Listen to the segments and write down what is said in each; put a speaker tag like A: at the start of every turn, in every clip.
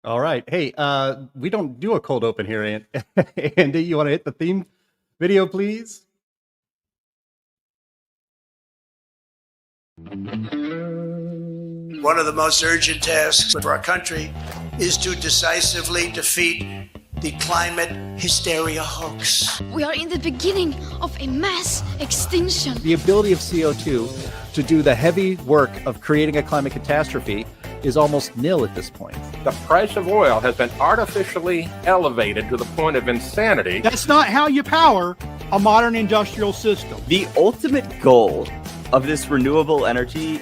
A: All right. Hey, we don't do a cold open here, Andy. You want to hit the theme video, please?
B: One of the most urgent tasks for our country is to decisively defeat the climate hysteria hoax.
C: We are in the beginning of a mass extinction.
D: The ability of CO2 to do the heavy work of creating a climate catastrophe is almost nil at this point.
E: The price of oil has been artificially elevated to the point of insanity.
F: That's not how you power a modern industrial system.
G: The ultimate goal of this renewable energy,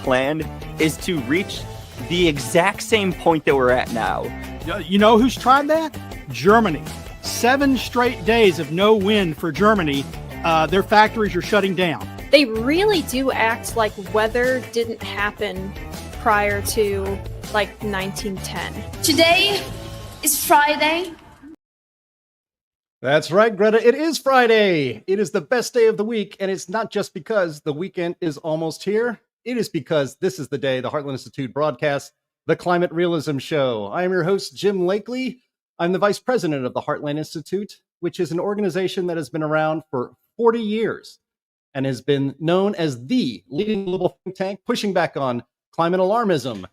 G: plan is to reach the exact same point that we're at now.
F: You know who's tried that? Germany. 7 straight days of no wind for Germany. Their factories are shutting down.
H: They really do act like weather didn't happen prior to 1910.
C: Today is Friday.
A: That's right, Greta. It is Friday. It is the best day of the week, and it's not just because the weekend is almost here. It is because this is the day the Heartland Institute broadcasts the Climate Realism Show. I am your host, Jim Lakely. I'm the vice president of the Heartland Institute, which is an organization that has been around for 40 years and has been known as the leading global think tank pushing back on climate alarmism.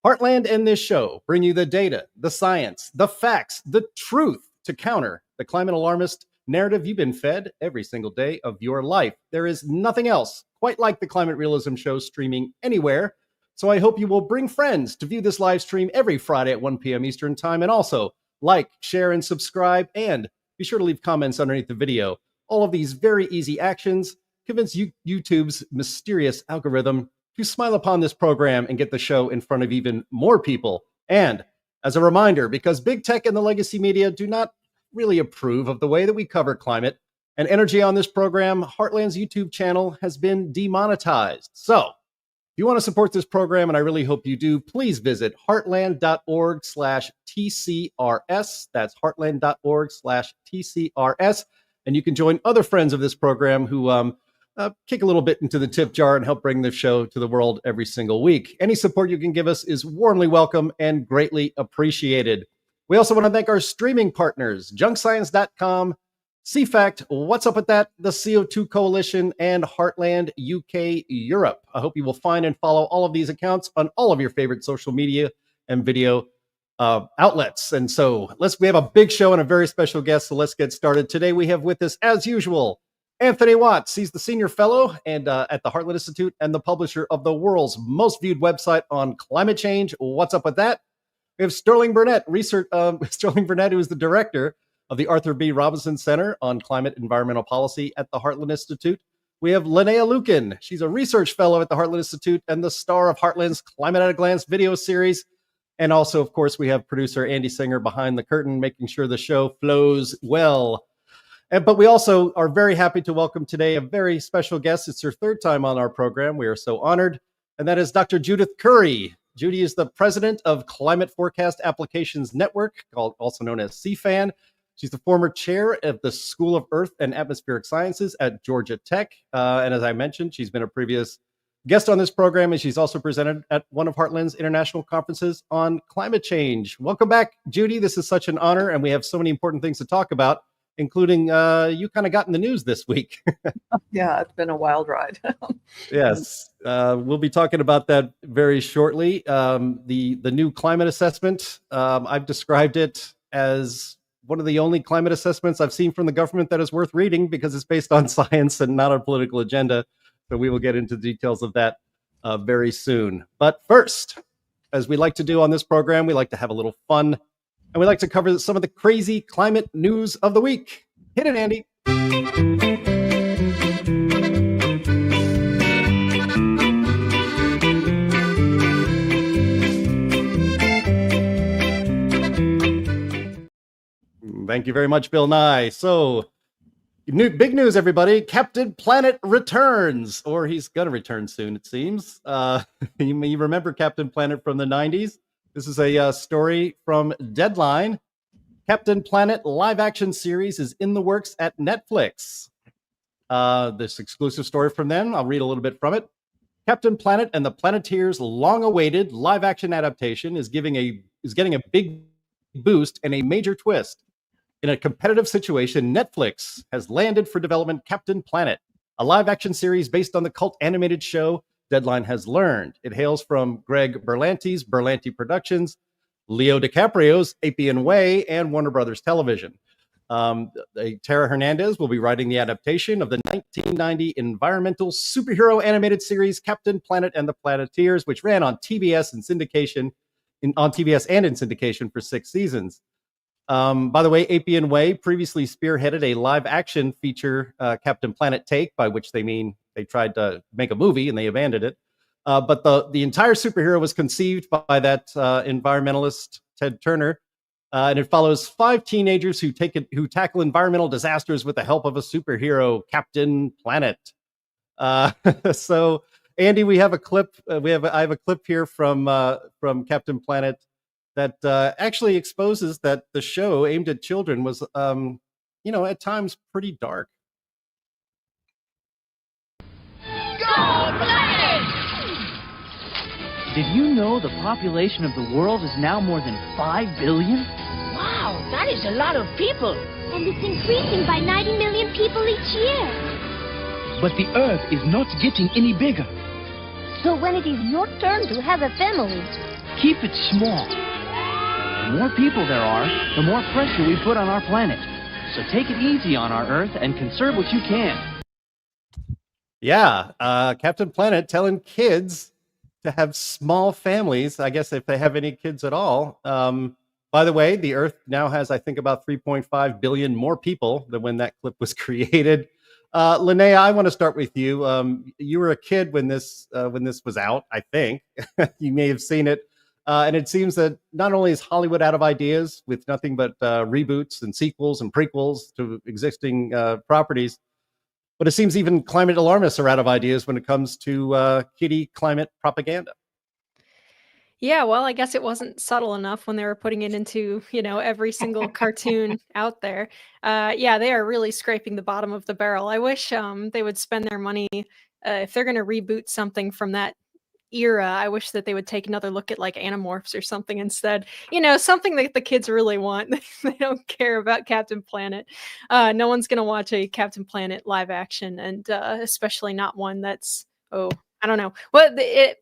A: Heartland and this show bring you the data, the science, the facts, the truth to counter the climate alarmist narrative you've been fed every single day of your life. There is nothing else quite like the Climate Realism Show streaming anywhere. So I hope you will bring friends to view this live stream every Friday at 1 p.m. Eastern Time. And also like, share, and subscribe. And be sure to leave comments underneath the video. All of these very easy actions convince YouTube's mysterious algorithm to smile upon this program and get the show in front of even more people. And as a reminder, because big tech and the legacy media do not really approve of the way that we cover climate and energy on this program, Heartland's YouTube channel has been demonetized. So if you want to support this program, and I really hope you do, please visit heartland.org/TCRS. That's heartland.org/TCRS. And you can join other friends of this program who kick a little bit into the tip jar and help bring the show to the world every single week. Any support you can give us is warmly welcome and greatly appreciated. We also want to thank our streaming partners, junkscience.com, CFACT, What's Up With That, the CO2 Coalition, and Heartland UK Europe. I hope you will find and follow all of these accounts on all of your favorite social media and video outlets. And so we have a big show and a very special guest, so let's get started. Today we have with us, as usual, Anthony Watts. He's the senior fellow and at the Heartland Institute and the publisher of the world's most viewed website on climate change. What's Up With That? We have Sterling Burnett, Sterling Burnett, who is the director of the Arthur B. Robinson Center on Climate Environmental Policy at the Heartland Institute. We have Linnea Lukin. She's a research fellow at the Heartland Institute and the star of Heartland's Climate at a Glance video series. And also, of course, we have producer Andy Singer behind the curtain, making sure the show flows well. But we also are very happy to welcome today a very special guest. It's her third time on our program. We are so honored. And that is Dr. Judith Curry. Judy is the president of Climate Forecast Applications Network, also known as CFAN. She's the former chair of the School of Earth and Atmospheric Sciences at Georgia Tech. And as I mentioned, she's been a previous guest on this program, and she's also presented at one of Heartland's international conferences on climate change. Welcome back, Judy. This is such an honor, and we have so many important things to talk about, including you kind of got in the news this week.
I: Yeah, it's been a wild ride.
A: Yes, we'll be talking about that very shortly. The new climate assessment, I've described it as one of the only climate assessments I've seen from the government that is worth reading because it's based on science and not a political agenda. So we will get into the details of that very soon. But first, as we like to do on this program, we like to have a little fun and we like to cover some of the crazy climate news of the week. Hit it, Andy. Thank you very much, Bill Nye. So, big news, everybody. Captain Planet returns, or he's going to return soon, it seems. You remember Captain Planet from the 90s? This is a story from Deadline. Captain Planet live-action series is in the works at Netflix. This exclusive story from them, I'll read a little bit from it. Captain Planet and the Planeteers' long-awaited live-action adaptation is getting a big boost and a major twist. In a competitive situation, Netflix has landed for development Captain Planet, a live-action series based on the cult animated show Deadline has learned. It hails from Greg Berlanti's Berlanti Productions, Leo DiCaprio's Appian Way, and Warner Brothers Television. Tara Hernandez will be writing the adaptation of the 1990 environmental superhero animated series Captain Planet and the Planeteers, which ran on TBS and syndication in syndication for 6 seasons. By the way, Appian Way previously spearheaded a live-action feature, Captain Planet Take, by which they mean they tried to make a movie and they abandoned it. But the entire superhero was conceived by that environmentalist Ted Turner, and it follows 5 teenagers who tackle environmental disasters with the help of a superhero, Captain Planet. So, Andy, we have a clip. I have a clip here from Captain Planet that actually exposes that the show aimed at children was, at times pretty dark.
J: Did you know the population of the world is now more than 5 billion?
K: Wow, that is a lot of people.
C: And it's increasing by 90 million people each year.
J: But the Earth is not getting any bigger.
K: So when it is your turn to have a family,
J: keep it small. The more people there are, the more pressure we put on our planet. So take it easy on our Earth and conserve what you can.
A: Yeah, Captain Planet telling kids to have small families, I guess if they have any kids at all. By the way, the Earth now has, I think, about 3.5 billion more people than when that clip was created. Linnea, I want to start with you. You were a kid when this was out, I think. You may have seen it. And it seems that not only is Hollywood out of ideas with nothing but reboots and sequels and prequels to existing properties, but it seems even climate alarmists are out of ideas when it comes to kiddie climate propaganda.
H: Yeah, well, I guess it wasn't subtle enough when they were putting it into, every single cartoon out there. Yeah, they are really scraping the bottom of the barrel. I wish they would spend their money if they're going to reboot something from that era. I wish that they would take another look at like Animorphs or something instead. Something that the kids really want. They don't care about Captain Planet. No one's going to watch a Captain Planet live action, and especially not one that's, I don't know. Well,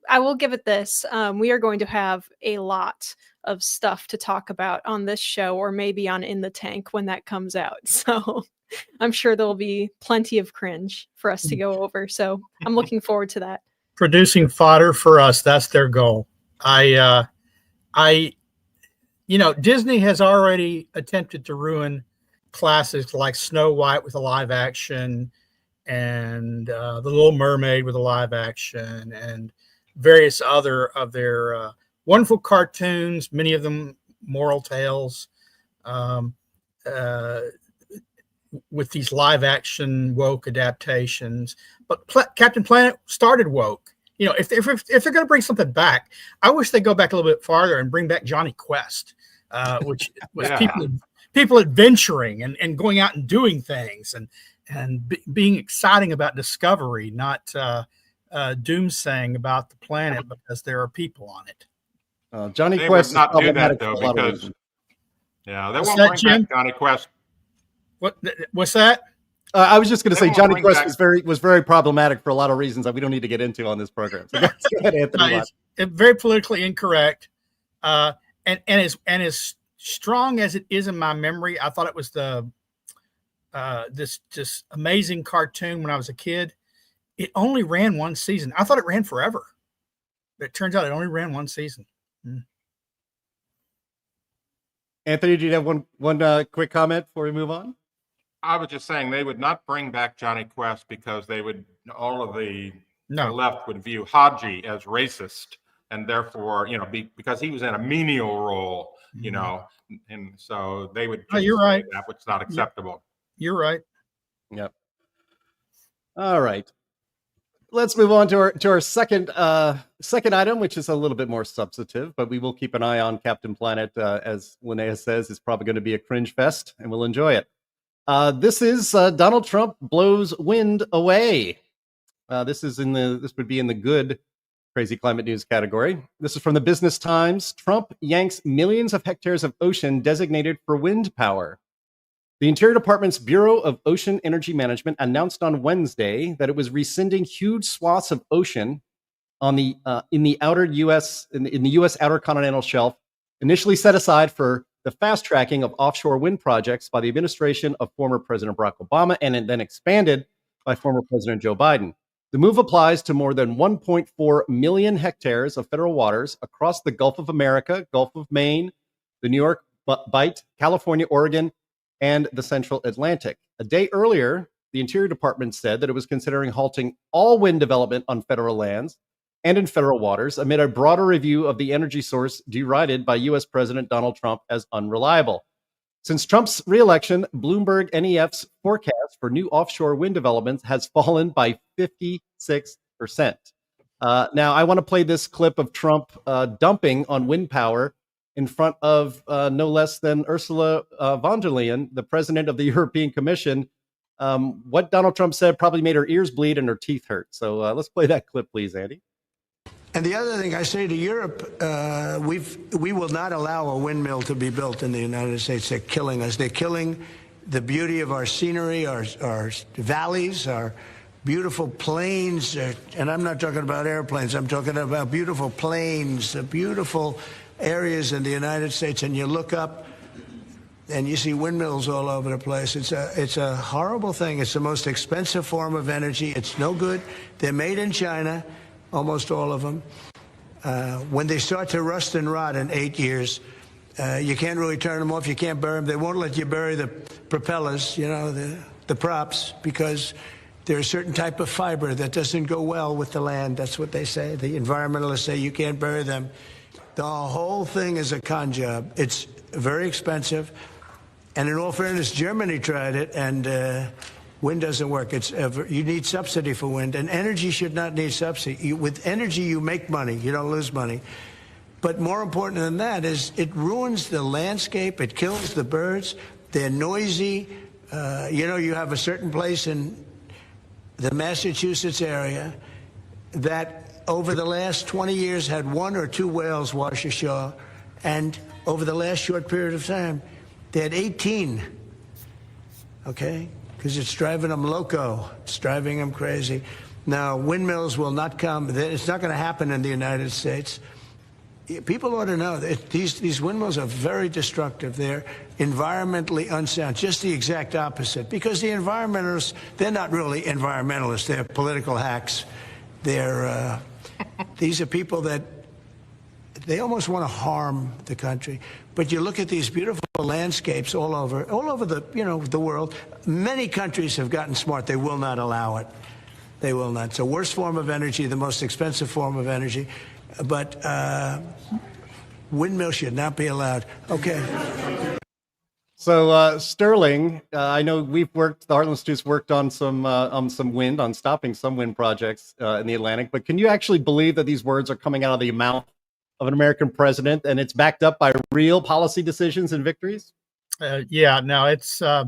H: I will give it this. We are going to have a lot of stuff to talk about on this show, or maybe on In the Tank when that comes out. So I'm sure there'll be plenty of cringe for us to go over. So I'm looking forward to that.
F: Producing fodder for us. That's their goal. Disney has already attempted to ruin classics like Snow White with a live action, and The Little Mermaid with a live action, and various other of their wonderful cartoons, many of them moral tales, with these live action woke adaptations. But Captain Planet started woke. If they're going to bring something back, I wish they'd go back a little bit farther and bring back Johnny Quest, which was people adventuring and going out and doing things and being exciting about discovery, not doomsaying about the planet because there are people on it.
A: Johnny
E: they
A: Quest
E: would not do that,
A: problematic for
E: though,
A: a lot of
E: because
A: reasons.
E: they
F: What's
E: won't
F: that,
E: bring
F: Jim?
E: back Johnny Quest.
F: What's that?
A: I was just going to say
E: won't
A: Johnny
E: bring
A: Quest
E: back-
A: was very problematic for a lot of reasons that we don't need to get into on this program. So go ahead, Anthony.
F: It's very politically incorrect, and as strong as it is in my memory, I thought it was this amazing cartoon when I was a kid. It only ran 1 season. I thought it ran forever, but it turns out it only ran 1 season.
A: Anthony, do you have one quick comment before we move on?
E: I was just saying they would not bring back Johnny Quest because all of the left would view Haji as racist, and therefore, because he was in a menial role, and so they would just
F: you're right.
E: that which is not acceptable.
F: You're right.
A: Yep. All right. Let's move on to our second item, which is a little bit more substantive, but we will keep an eye on Captain Planet. As Linnea says, it's probably going to be a cringe fest, and we'll enjoy it. This is Donald Trump blows wind away. This would be in the good crazy climate news category. This is from the Business Times. Trump yanks millions of hectares of ocean designated for wind power. The Interior Department's Bureau of Ocean Energy Management announced on Wednesday that it was rescinding huge swaths of ocean in the U.S. outer continental shelf, initially set aside for the fast tracking of offshore wind projects by the administration of former President Barack Obama, and then expanded by former President Joe Biden. The move applies to more than 1.4 million hectares of federal waters across the Gulf of America, Gulf of Maine, the New York Bight, California, Oregon, and the Central Atlantic. A day earlier, the Interior Department said that it was considering halting all wind development on federal lands and in federal waters amid a broader review of the energy source derided by U.S. President Donald Trump as unreliable. Since Trump's reelection, Bloomberg NEF's forecast for new offshore wind developments has fallen by 56%. Now, I want to play this clip of Trump dumping on wind power in front of no less than Ursula von der Leyen, the president of the European Commission. What Donald Trump said probably made her ears bleed and her teeth hurt. So let's play that clip, please, Andy.
B: And the other thing I say to Europe, we will not allow a windmill to be built in the United States. They're killing us. They're killing the beauty of our scenery, our valleys, our beautiful plains. And I'm not talking about airplanes. I'm talking about beautiful plains, beautiful areas in the United States. And you look up and you see windmills all over the place. It's a horrible thing. It's the most expensive form of energy. It's no good. They're made in China. Almost all of them. When they start to rust and rot in 8 years, you can't really turn them off. You can't bury them. They won't let you bury the propellers, the props, because there's a certain type of fiber that doesn't go well with the land. That's what they say. The environmentalists say you can't bury them. The whole thing is a con job. It's very expensive. And in all fairness, Germany tried it, and wind doesn't work. You need subsidy for wind, and energy should not need subsidy. With energy, you make money. You don't lose money. But more important than that is it ruins the landscape. It kills the birds. They're noisy. You have a certain place in the Massachusetts area that over the last 20 years had 1 or 2 whales wash ashore, and over the last short period of time, they had 18. Okay? Because it's driving them loco. It's driving them crazy. Now, windmills will not come. It's not going to happen in the United States. People ought to know that these windmills are very destructive. They're environmentally unsound, just the exact opposite. Because the environmentalists, they're not really environmentalists. They're political hacks. These are people that they almost want to harm the country. But you look at these beautiful landscapes all over the world. Many countries have gotten smart. They will not allow it. They will not. It's the worst form of energy, the most expensive form of energy. But windmills should not be allowed. Okay.
A: So Sterling, I know the Heartland Institute's worked on some wind, on stopping some wind projects in the Atlantic. But can you actually believe that these words are coming out of the mouth of an American president, and it's backed up by real policy decisions and victories?
F: It's I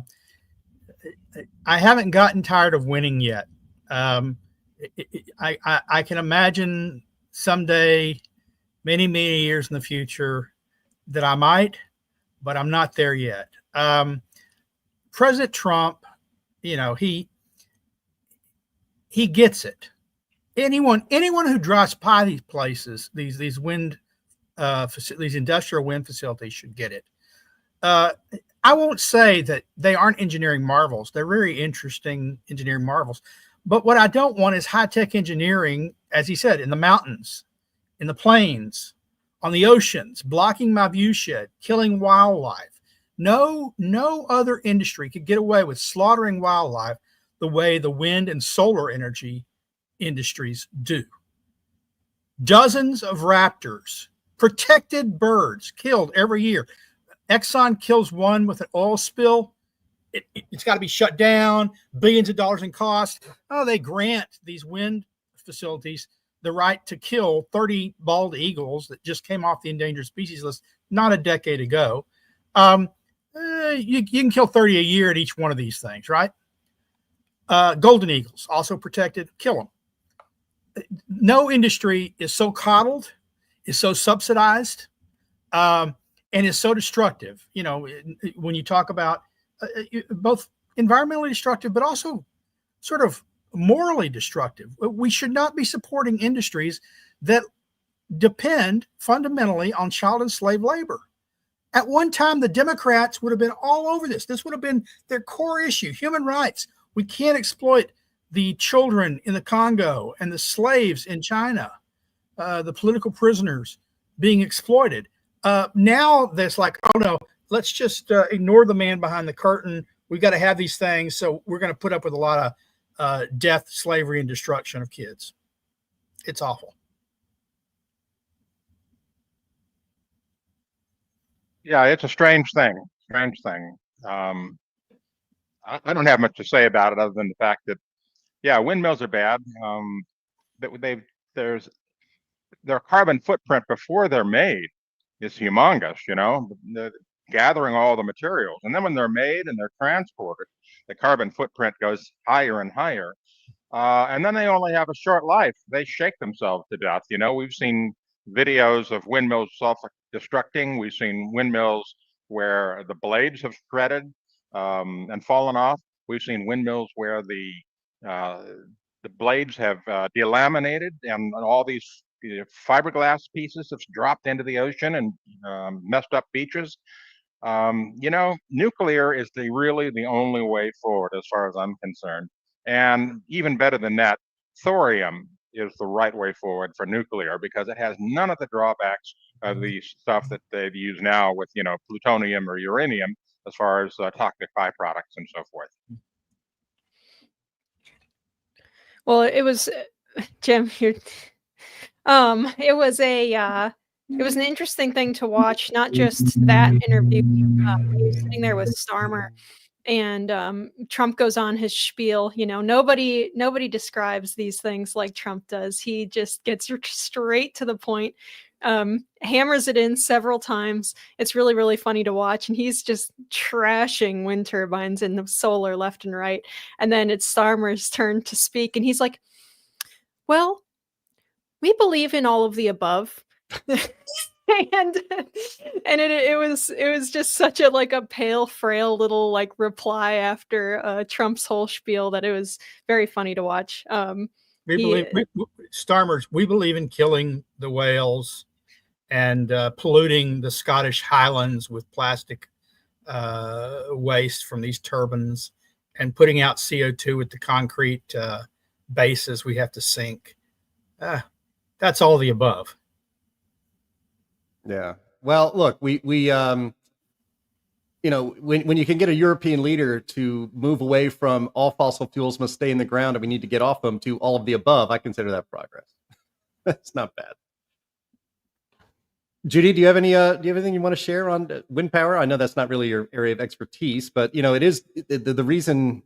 F: haven't gotten tired of winning yet. I can imagine someday, many years in the future, that I might, but I'm not there yet. President Trump, he gets it. Anyone who drives by these places, these wind these industrial wind facilities, should get it. I won't say that they aren't engineering marvels. They're very interesting engineering marvels. But what I don't want is high-tech engineering, as he said, in the mountains, in the plains, on the oceans, blocking my view shed, killing wildlife. No other industry could get away with slaughtering wildlife the way the wind and solar energy industries do. Dozens of raptors, protected birds killed every year. Exxon kills one with an oil spill. It's got to be shut down, billions of dollars in cost. Oh, they grant these wind facilities the right to kill 30 bald eagles that just came off the endangered species list not a decade ago. You can kill 30 a year at each one of these things, right? Golden eagles, also protected, kill them. No industry is so coddled, is so subsidized, and is so destructive. You know, when you talk about both environmentally destructive, but also sort of morally destructive. We should not be supporting industries that depend fundamentally on child and slave labor. At one time, the Democrats would have been all over this. This would have been their core issue, human rights. We can't exploit the children in the Congo and the slaves in China, the political prisoners being exploited. Now there's like, oh no, let's just ignore the man behind the curtain. We've got to have these things. So we're going to put up with a lot of death, slavery, and destruction of kids. It's awful.
E: Yeah, it's a strange thing. I don't have much to say about it other than the fact that, yeah, windmills are bad. Their carbon footprint before they're made is humongous, you know, gathering all the materials. And then when they're made and they're transported, the carbon footprint goes higher and higher. And then they only have a short life. They shake themselves to death. You know, we've seen videos of windmills self-destructing. We've seen windmills where the blades have shredded and fallen off. We've seen windmills where the blades have delaminated and all these fiberglass pieces have dropped into the ocean and messed up beaches. You know, nuclear is really the only way forward as far as I'm concerned. And even better than that, thorium is the right way forward for nuclear because it has none of the drawbacks of the stuff that they've used now with, you know, plutonium or uranium as far as toxic byproducts and so forth.
H: Well, it was, Jim, it was an interesting thing to watch, not just that interview. He was sitting there with Starmer, and Trump goes on his spiel. You know, nobody describes these things like Trump does. He just gets straight to the point, hammers it in several times. It's really, really funny to watch. And he's just trashing wind turbines and the solar left and right. And then it's Starmer's turn to speak. And he's like, well, we believe in all of the above. and it was just such a like a pale, frail little like reply after Trump's whole spiel that it was very funny to watch.
F: Starmer's, we believe in killing the whales and polluting the Scottish Highlands with plastic waste from these turbines and putting out CO2 with the concrete bases we have to sink. That's all the above.
A: Yeah. Well, look, we you know, when you can get a European leader to move away from all fossil fuels must stay in the ground and we need to get off them to all of the above, I consider that progress. That's not bad. Judy, do you have anything you want to share on wind power? I know that's not really your area of expertise, but you know, it is the reason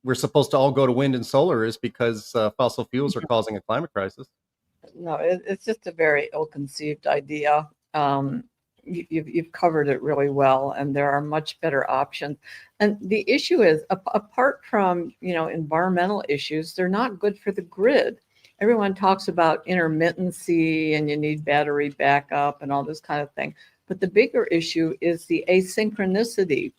A: we're supposed to all go to wind and solar is because fossil fuels are causing a climate crisis.
I: No, it's just a very ill-conceived idea. You've covered it really well, and there are much better options. And the issue is, apart from, you know, environmental issues, they're not good for the grid. Everyone talks about intermittency and you need battery backup and all this kind of thing. But the bigger issue is the asynchronicity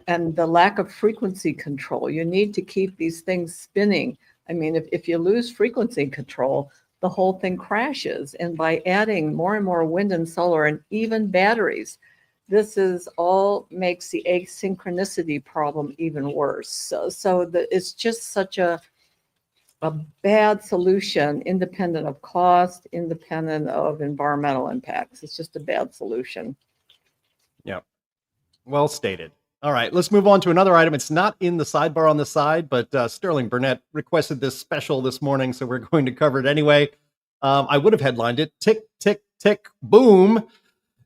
I: and the lack of frequency control. You need to keep these things spinning. I mean, if you lose frequency control, the whole thing crashes. And by adding more and more wind and solar and even batteries, this is all makes the asynchronicity problem even worse. So it's just such a a bad solution, independent of cost, independent of environmental impacts. It's just a bad solution.
A: Yeah, well stated. All right, let's move on to another item. It's not in the sidebar on the side, but Sterling Burnett requested this special this morning, so we're going to cover it anyway. I would have headlined it, tick, tick, tick, boom.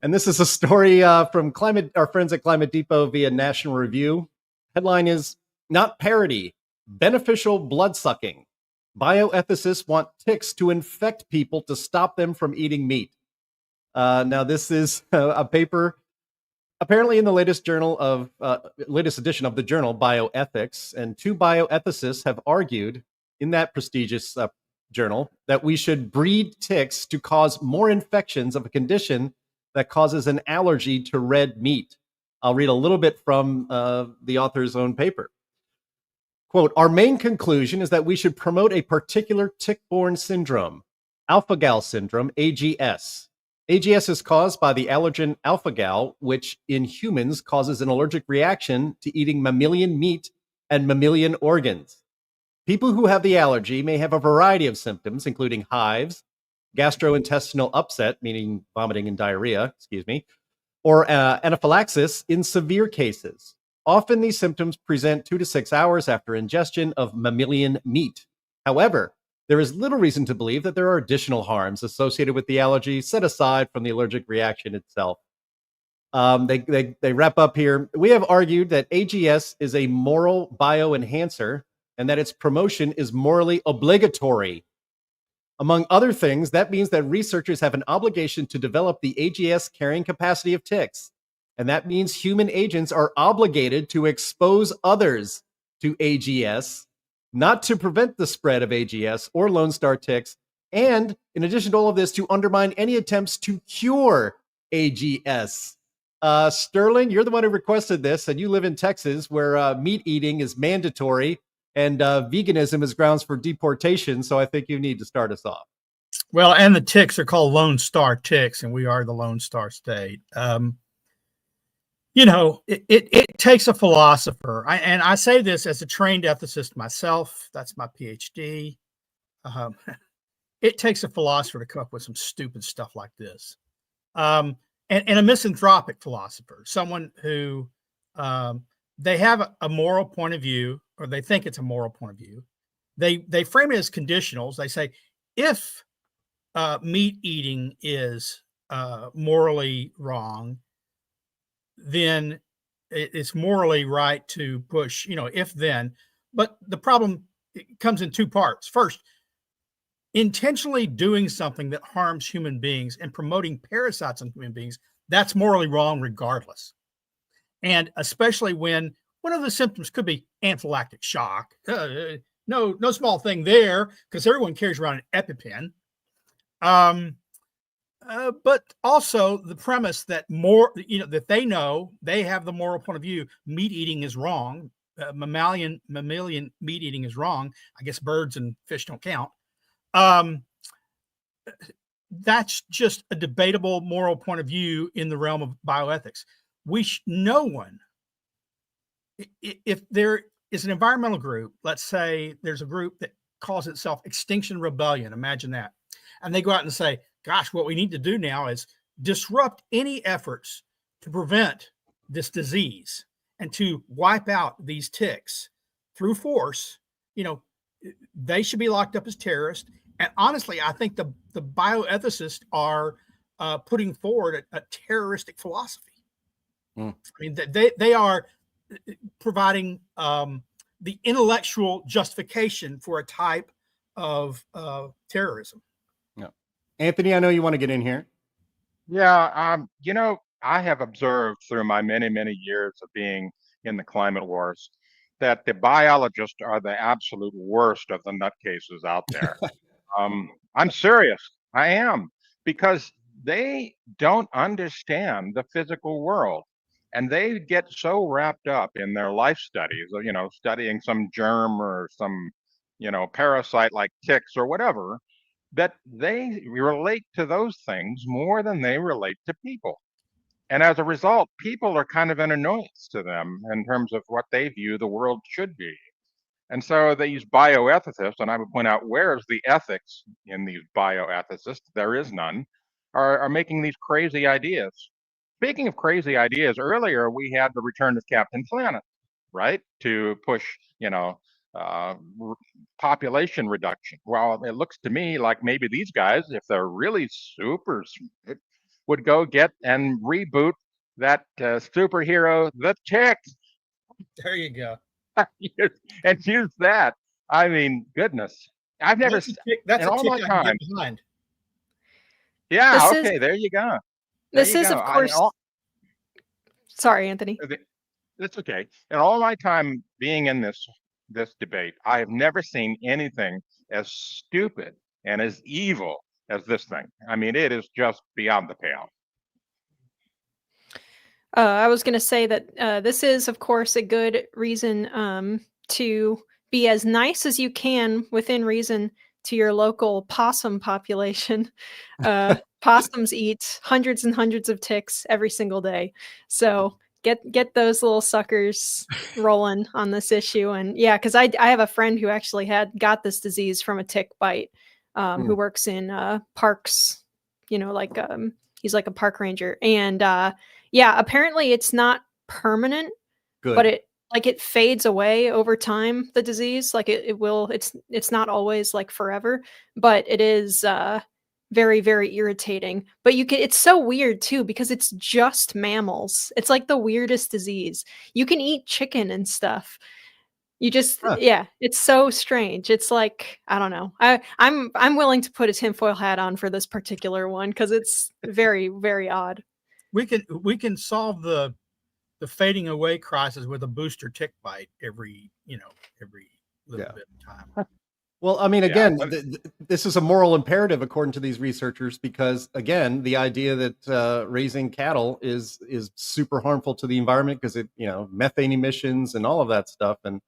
A: And this is a story from our friends at Climate Depot via National Review. Headline is, not parody, beneficial blood sucking. Bioethicists want ticks to infect people to stop them from eating meat. Now, this is a paper apparently in the latest edition of the journal Bioethics, and two bioethicists have argued in that prestigious journal that we should breed ticks to cause more infections of a condition that causes an allergy to red meat. I'll read a little bit from the author's own paper. Quote, our main conclusion is that we should promote a particular tick-borne syndrome, alpha-gal syndrome, AGS. AGS is caused by the allergen alpha-gal, which in humans causes an allergic reaction to eating mammalian meat and mammalian organs. People who have the allergy may have a variety of symptoms, including hives, gastrointestinal upset, meaning vomiting and diarrhea, or anaphylaxis in severe cases. Often these symptoms present 2 to 6 hours after ingestion of mammalian meat. However, there is little reason to believe that there are additional harms associated with the allergy, set aside from the allergic reaction itself. They wrap up here. We have argued that AGS is a moral bioenhancer and that its promotion is morally obligatory. Among other things, that means that researchers have an obligation to develop the AGS carrying capacity of ticks. And that means human agents are obligated to expose others to AGS, not to prevent the spread of AGS or Lone Star ticks, and in addition to all of this, to undermine any attempts to cure AGS. Sterling, you're the one who requested this, and you live in Texas, where meat eating is mandatory and veganism is grounds for deportation, so I think you need to start us off.
F: Well, and the ticks are called Lone Star ticks, and we are the Lone Star state. It takes a philosopher, and I say this as a trained ethicist myself. That's my PhD. It takes a philosopher to come up with some stupid stuff like this, and a misanthropic philosopher, someone who they have a moral point of view, or they think it's a moral point of view. They frame it as conditionals. They say if meat eating is morally wrong, then it's morally right to push, if then. But the problem comes in two parts. First, intentionally doing something that harms human beings and promoting parasites on human beings, that's morally wrong regardless. And especially when one of the symptoms could be anaphylactic shock. No small thing there, because everyone carries around an EpiPen. But also the premise that that they know they have the moral point of view, meat eating is wrong. Mammalian meat eating is wrong. I guess birds and fish don't count. That's just a debatable moral point of view in the realm of bioethics. No one, if there is an environmental group, let's say there's a group that calls itself Extinction Rebellion, imagine that. And they go out and say, gosh, what we need to do now is disrupt any efforts to prevent this disease and to wipe out these ticks through force. They should be locked up as terrorists. And honestly, I think the bioethicists are putting forward a terroristic philosophy. I mean, they are providing the intellectual justification for a type of terrorism.
A: Yeah. Anthony, I know you want to get in here.
E: Yeah, I have observed through my many, many years of being in the climate wars that the biologists are the absolute worst of the nutcases out there. I'm serious. I am, because they don't understand the physical world. And they get so wrapped up in their life studies, studying some germ or some, parasite like ticks or whatever, that they relate to those things more than they relate to people. And as a result, people are kind of an annoyance to them in terms of what they view the world should be. And so these bioethicists, and I would point out, where's the ethics in these bioethicists? There is none, are making these crazy ideas. Speaking of crazy ideas, earlier we had the return of Captain Planet, right? To push, population reduction. Well, it looks to me like maybe these guys, if they're really super smart, would go get and reboot that superhero, The Tick.
F: There you go.
E: And use that. I mean, goodness. I've never,
F: that's
E: in
F: a
E: all
F: tick
E: my
F: I can
E: time.
F: get behind.
E: Yeah, okay, there you go.
H: This is, of course. Sorry, Anthony.
E: That's okay. In all my time being in this debate, I have never seen anything as stupid and as evil as this thing. I mean, it is just beyond the pale.
H: I was going to say that this is, of course, a good reason to be as nice as you can within reason to your local possum population. Possums eat hundreds and hundreds of ticks every single day. So get those little suckers rolling on this issue. And yeah, because I have a friend who actually got this disease from a tick bite, who works in parks, he's like a park ranger. And yeah, apparently it's not permanent, but it fades away over time, the disease. Like it will, it's not always like forever, but it is very, very irritating. But it's so weird too, because it's just mammals. It's like the weirdest disease. You can eat chicken and stuff. You just, yeah, it's so strange. It's like, I don't know. I'm willing to put a tinfoil hat on for this particular one because it's very, very odd.
F: We can solve the fading away crisis with a booster tick bite every little bit of time.
A: Well, I mean, again, this is a moral imperative according to these researchers, because again, the idea that raising cattle is super harmful to the environment because it, methane emissions and all of that stuff, and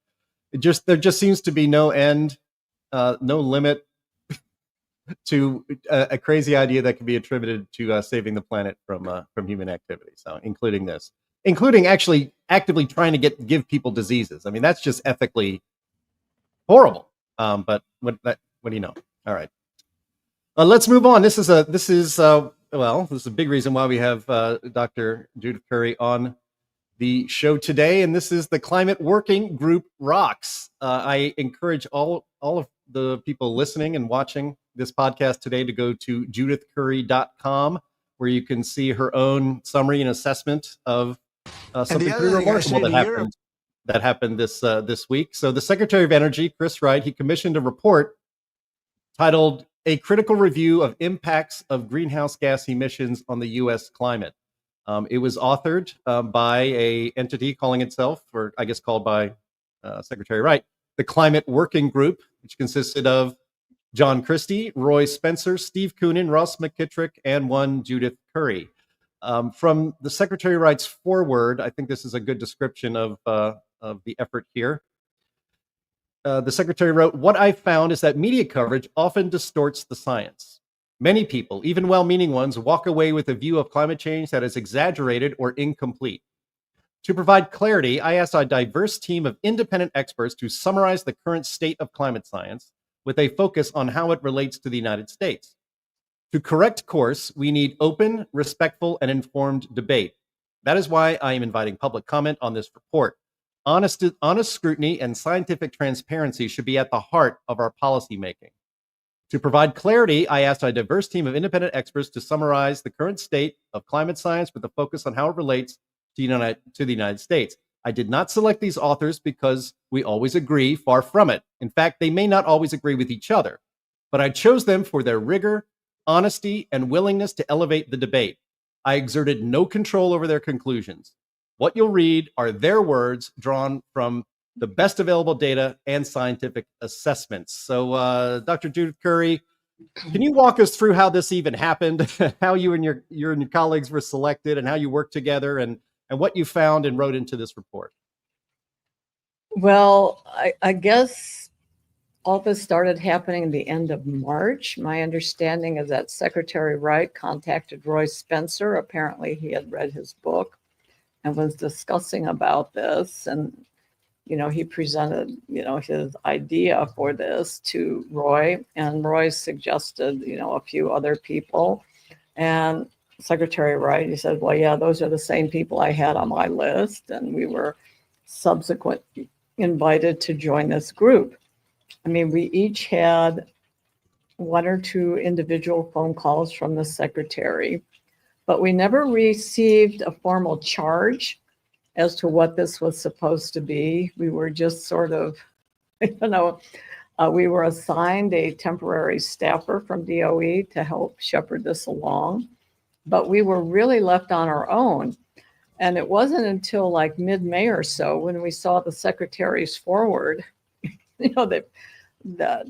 A: there just seems to be no end, no limit to a crazy idea that can be attributed to saving the planet from human activity. So, including actually actively trying to give people diseases. I mean, that's just ethically horrible. But what do you know? All right, let's move on. This is a big reason why we have Dr. Judith Curry on the show today, and this is the Climate Working Group Rocks. I encourage all of the people listening and watching this podcast today to go to judithcurry.com, where you can see her own summary and assessment of something pretty remarkable that happened this week. So the Secretary of Energy, Chris Wright, he commissioned a report titled "A Critical Review of Impacts of Greenhouse Gas Emissions on the U.S. Climate." It was authored by a entity calling itself, or I guess called by Secretary Wright, the Climate Working Group, which consisted of John Christie, Roy Spencer, Steve Koonin, Ross McKittrick, and one Judith Curry. From the Secretary Wright's foreword, I think this is a good description of the effort here. The Secretary wrote, "What I found is that media coverage often distorts the science. Many people, even well-meaning ones, walk away with a view of climate change that is exaggerated or incomplete. To provide clarity, I asked a diverse team of independent experts to summarize the current state of climate science with a focus on how it relates to the United States. To correct course, we need open, respectful, and informed debate. That is why I am inviting public comment on this report. Honest scrutiny and scientific transparency should be at the heart of our policy making. To provide clarity, I asked a diverse team of independent experts to summarize the current state of climate science with a focus on how it relates to the United States. I did not select these authors because we always agree, far from it. In fact, they may not always agree with each other, but I chose them for their rigor, honesty, and willingness to elevate the debate. I exerted no control over their conclusions. What you'll read are their words drawn from the best available data and scientific assessments." So, Dr. Judith Curry, can you walk us through how this even happened, how you and your colleagues were selected, and how you worked together, and what you found and wrote into this report?
I: Well, I guess all this started happening at the end of March. My understanding is that Secretary Wright contacted Roy Spencer. Apparently he had read his book and was discussing about this. And he presented, his idea for this to Roy, and Roy suggested, a few other people. And Secretary Wright, he said, well, yeah, those are the same people I had on my list. And we were subsequently invited to join this group. I mean, we each had 1 or 2 individual phone calls from the secretary, but we never received a formal charge as to what this was supposed to be. We were just sort of, we were assigned a temporary staffer from DOE to help shepherd this along, but we were really left on our own. And it wasn't until like mid-May or so when we saw the secretary's forward, that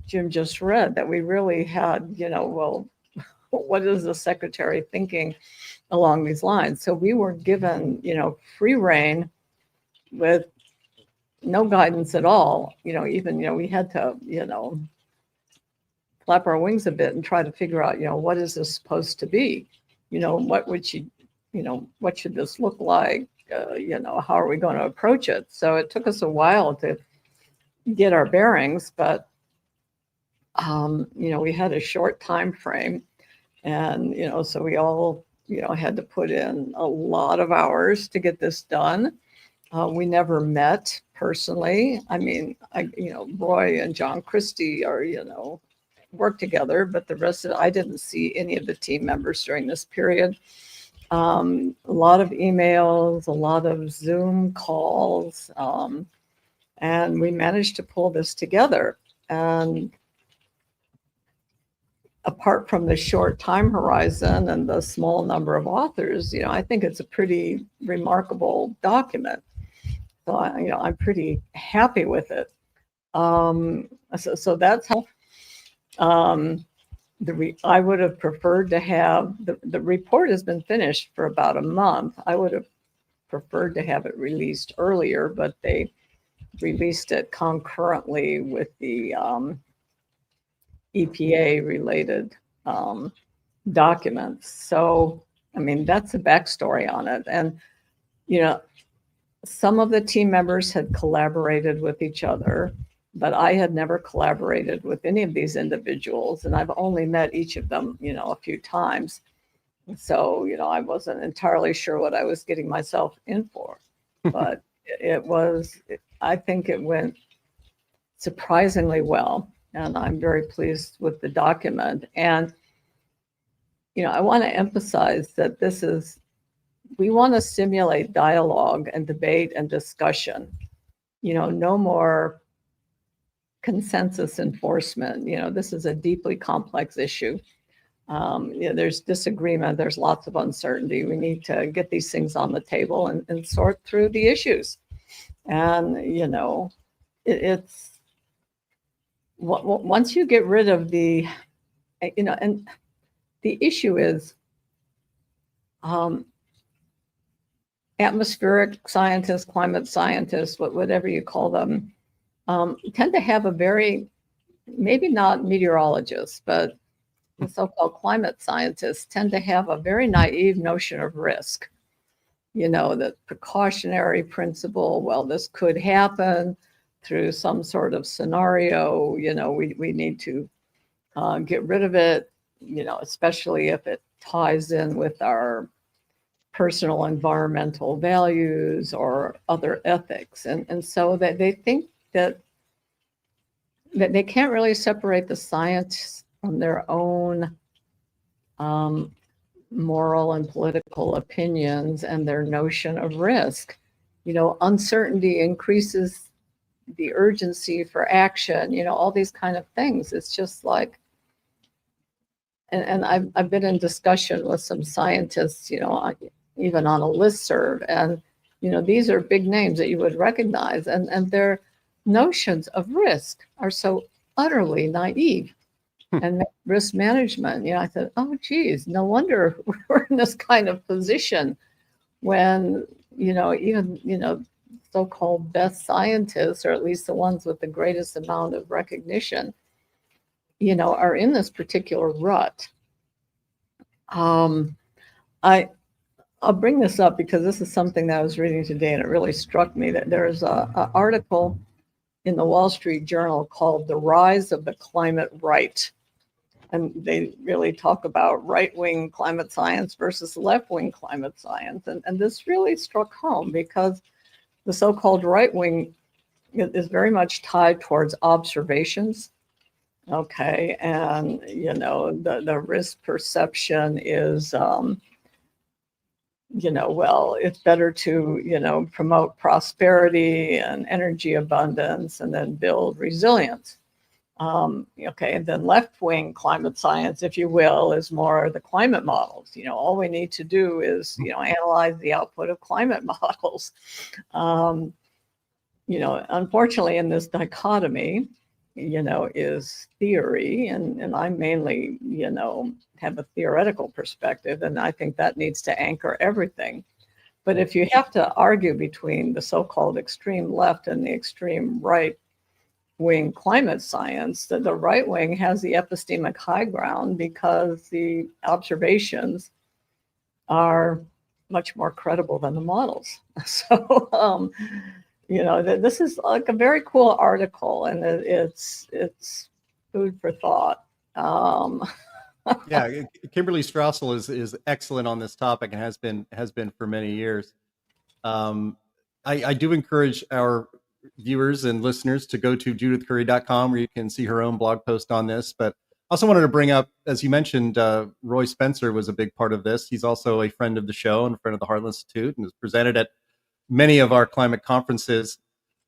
I: Jim just read, that we really had, well, what is the secretary thinking along these lines? So we were given, free rein with no guidance at all. Even, we had to, flap our wings a bit and try to figure out, what is this supposed to be? What would she, what should this look like? How are we going to approach it? So it took us a while to get our bearings, but, we had a short time frame. And, so we all, had to put in a lot of hours to get this done. We never met personally. I mean, Roy and John Christie are, work together, but the rest of it, I didn't see any of the team members during this period. A lot of emails, a lot of Zoom calls, and we managed to pull this together. And apart from the short time horizon and the small number of authors, I think it's a pretty remarkable document. So, I'm pretty happy with it. So that's how I would have preferred to have, the report has been finished for about a month. I would have preferred to have it released earlier, but they released it concurrently with the EPA related documents. So, I mean, that's the backstory on it. And, some of the team members had collaborated with each other, but I had never collaborated with any of these individuals. And I've only met each of them, a few times. So, I wasn't entirely sure what I was getting myself in for, but I think it went surprisingly well. And I'm very pleased with the document. And, I want to emphasize that we want to stimulate dialogue and debate and discussion, no more consensus enforcement. This is a deeply complex issue. There's disagreement, there's lots of uncertainty. We need to get these things on the table and sort through the issues. And, it's, once you get rid of the, and the issue is atmospheric scientists, climate scientists, whatever you call them, tend to have a very, maybe not meteorologists, but the so-called climate scientists tend to have a very naive notion of risk. The precautionary principle, well, this could happen through some sort of scenario, we need to get rid of it, especially if it ties in with our personal environmental values or other ethics. And so that they think that they can't really separate the science from their own moral and political opinions and their notion of risk. Uncertainty increases the urgency for action, all these kind of things. It's just like, and I've been in discussion with some scientists, even on a listserv, and these are big names that you would recognize, and their notions of risk are so utterly naive. And risk management, I said, oh geez, no wonder we're in this kind of position when even so-called best scientists, or at least the ones with the greatest amount of recognition, are in this particular rut. I'll bring this up because this is something that I was reading today and it really struck me that there's an article in the Wall Street Journal called The Rise of the Climate Right. And they really talk about right-wing climate science versus left-wing climate science. And this really struck home because the so-called right-wing is very much tied towards observations. Okay, and the risk perception is well, it's better to promote prosperity and energy abundance and then build resilience. Okay, and then left-wing climate science, if you will, is more the climate models. All we need to do is analyze the output of climate models. Unfortunately, in this dichotomy, is theory, and I mainly, have a theoretical perspective, and I think that needs to anchor everything. But if you have to argue between the so-called extreme left and the extreme right wing climate science, that the right wing has the epistemic high ground because the observations are much more credible than the models. So, this is like a very cool article, and it's food for thought.
A: Yeah, Kimberly Strassel is excellent on this topic and has been for many years. I do encourage our viewers and listeners to go to judithcurry.com where you can see her own blog post on this. But I also wanted to bring up, as you mentioned, Roy Spencer was a big part of this. He's also a friend of the show and a friend of the Heartland Institute and has presented at many of our climate conferences.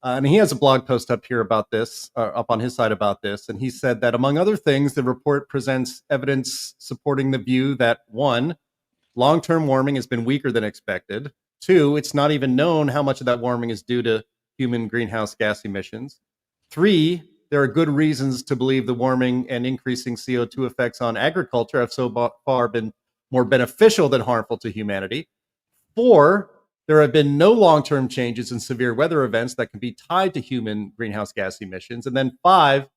A: And he has a blog post up here about this, up on his site about this. And he said that, among other things, the report presents evidence supporting the view that, 1, long-term warming has been weaker than expected. 2, it's not even known how much of that warming is due to human greenhouse gas emissions. 3, there are good reasons to believe the warming and increasing CO2 effects on agriculture have so far been more beneficial than harmful to humanity. 4, there have been no long-term changes in severe weather events that can be tied to human greenhouse gas emissions. And then 5,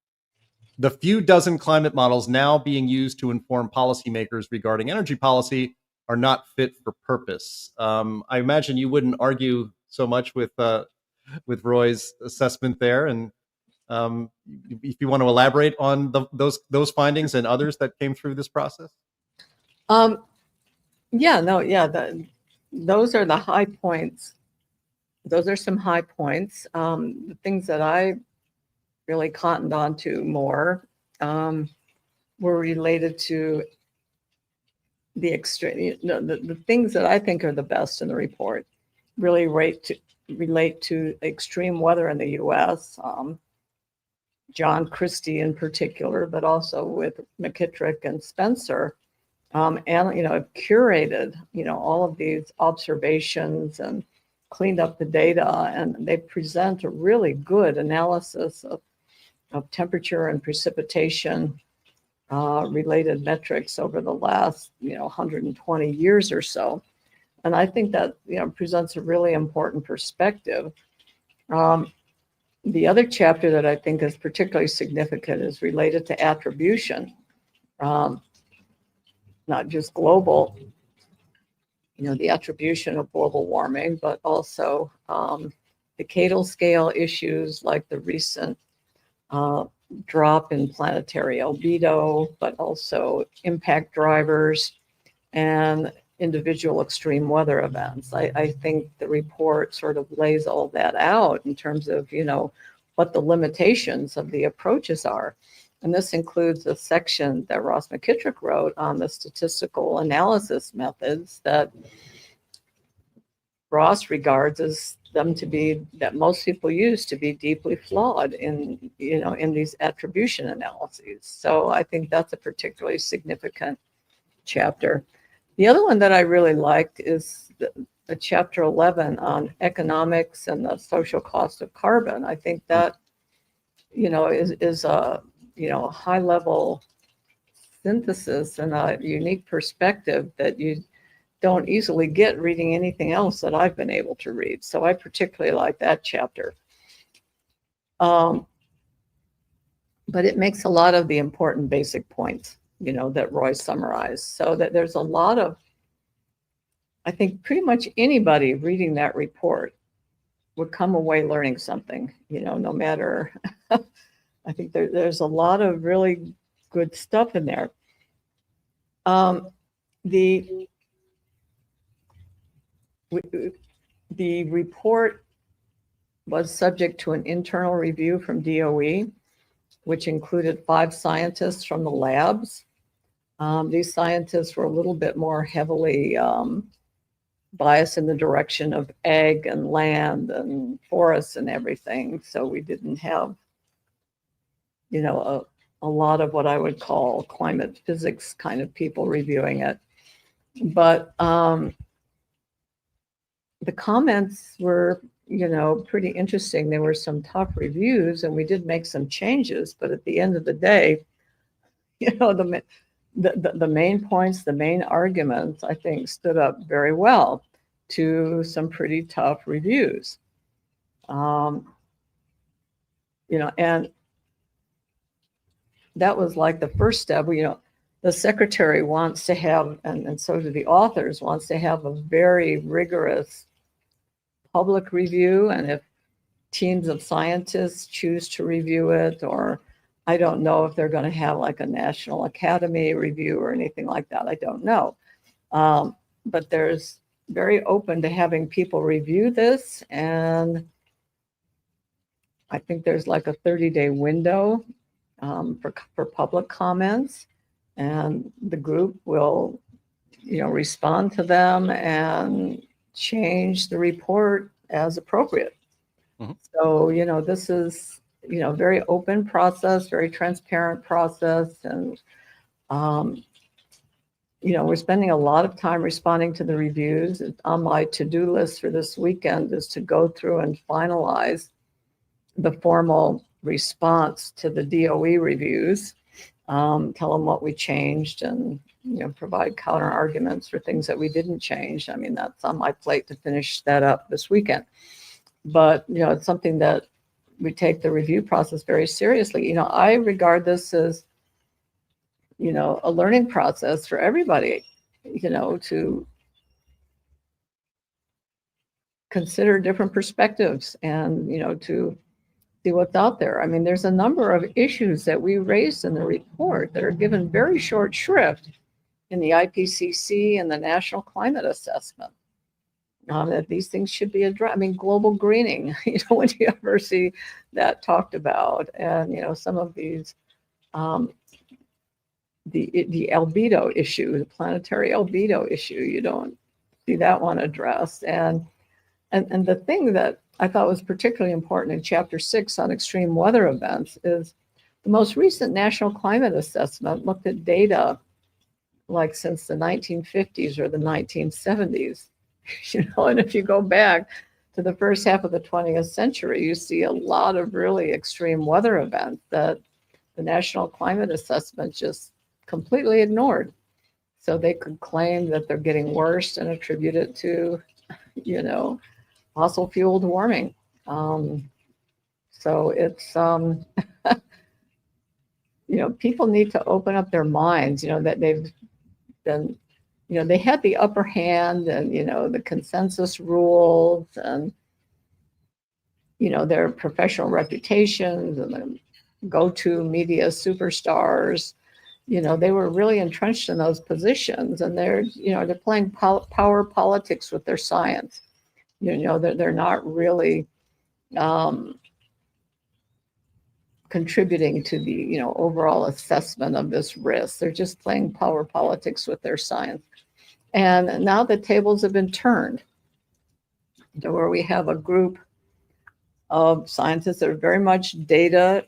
A: the few dozen climate models now being used to inform policymakers regarding energy policy are not fit for purpose. I imagine you wouldn't argue so much with Roy's assessment there. And if you want to elaborate on those findings and others that came through this process.
I: Those are the high points. Those are some high points. The things that I really cottoned on to more were related to the extreme. The things that I think are the best in the report really relate to extreme weather in the U.S. John Christie in particular, but also with McKittrick and Spencer. And have curated all of these observations and cleaned up the data, and they present a really good analysis of temperature and precipitation related metrics over the last 120 years or so. And I think that presents a really important perspective. The other chapter that I think is particularly significant is related to attribution. Not just global, the attribution of global warming, but also decadal scale issues like the recent drop in planetary albedo, but also impact drivers and individual extreme weather events. I think the report sort of lays all that out in terms of, what the limitations of the approaches are. And this includes a section that Ross McKittrick wrote on the statistical analysis methods that Ross regards as them to be, that most people use to be deeply flawed in these attribution analyses. So I think that's a particularly significant chapter. The other one that I really liked is the chapter 11 on economics and the social cost of carbon. I think that, is a high level synthesis and a unique perspective that you don't easily get reading anything else that I've been able to read. So I particularly like that chapter. But it makes a lot of the important basic points, that Roy summarized. So that there's a lot of, I think pretty much anybody reading that report would come away learning something, no matter. I think there's a lot of really good stuff in there. The report was subject to an internal review from DOE, which included 5 scientists from the labs. These scientists were a little bit more heavily biased in the direction of ag and land and forests and everything. So we didn't have, a lot of what I would call climate physics kind of people reviewing it. But the comments were, pretty interesting. There were some tough reviews, and we did make some changes. But at the end of the day, the main points, the main arguments, I think, stood up very well to some pretty tough reviews. And that was like the first step. The secretary wants to have, and so do the authors, wants to have a very rigorous public review. And if teams of scientists choose to review it, or I don't know if they're going to have like a National Academy review or anything like that. I don't know. But there's very open to having people review this. And I think there's like a 30-day window for public comments. And the group will, respond to them and change the report as appropriate. Mm-hmm. So, this is, very open process, very transparent process. And, we're spending a lot of time responding to the reviews. On my to-do list for this weekend is to go through and finalize the formal response to the DOE reviews, tell them what we changed, and provide counter arguments for things that we didn't change. I mean, that's on my plate to finish that up this weekend. But it's something that we take the review process very seriously. I regard this as a learning process for everybody, to consider different perspectives and to see what's out there. I mean, there's a number of issues that we raised in the report that are given very short shrift in the IPCC and the National Climate Assessment. That these things should be addressed. I mean, global greening, when you ever see that talked about, and some of these, the albedo issue, the planetary albedo issue, you don't see that one addressed. And the thing that I thought was particularly important in Chapter 6 on extreme weather events is the most recent National Climate Assessment looked at data like since the 1950s or the 1970s. And if you go back to the first half of the 20th century, you see a lot of really extreme weather events that the National Climate Assessment just completely ignored. So they could claim that they're getting worse and attribute it to, fossil fueled warming. So it's, people need to open up their minds, that they've been, they had the upper hand and, the consensus rules and, their professional reputations and the go-to media superstars, they were really entrenched in those positions, and they're playing power politics with their science. They're not really contributing to the, overall assessment of this risk. They're just playing power politics with their science. And now the tables have been turned to where we have a group of scientists that are very much data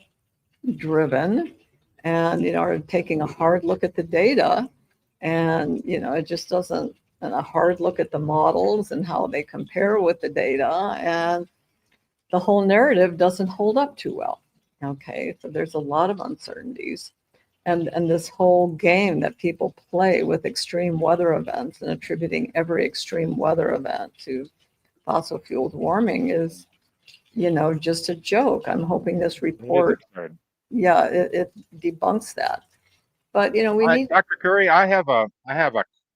I: driven and, are taking a hard look at the data. And, it just doesn't, and a hard look at the models and how they compare with the data. And the whole narrative doesn't hold up too well. Okay, so there's a lot of uncertainties. And this whole game that people play with extreme weather events and attributing every extreme weather event to fossil fueled warming is, just a joke. I'm hoping this report, it debunks that. But we need.
E: Dr. Curry, I have a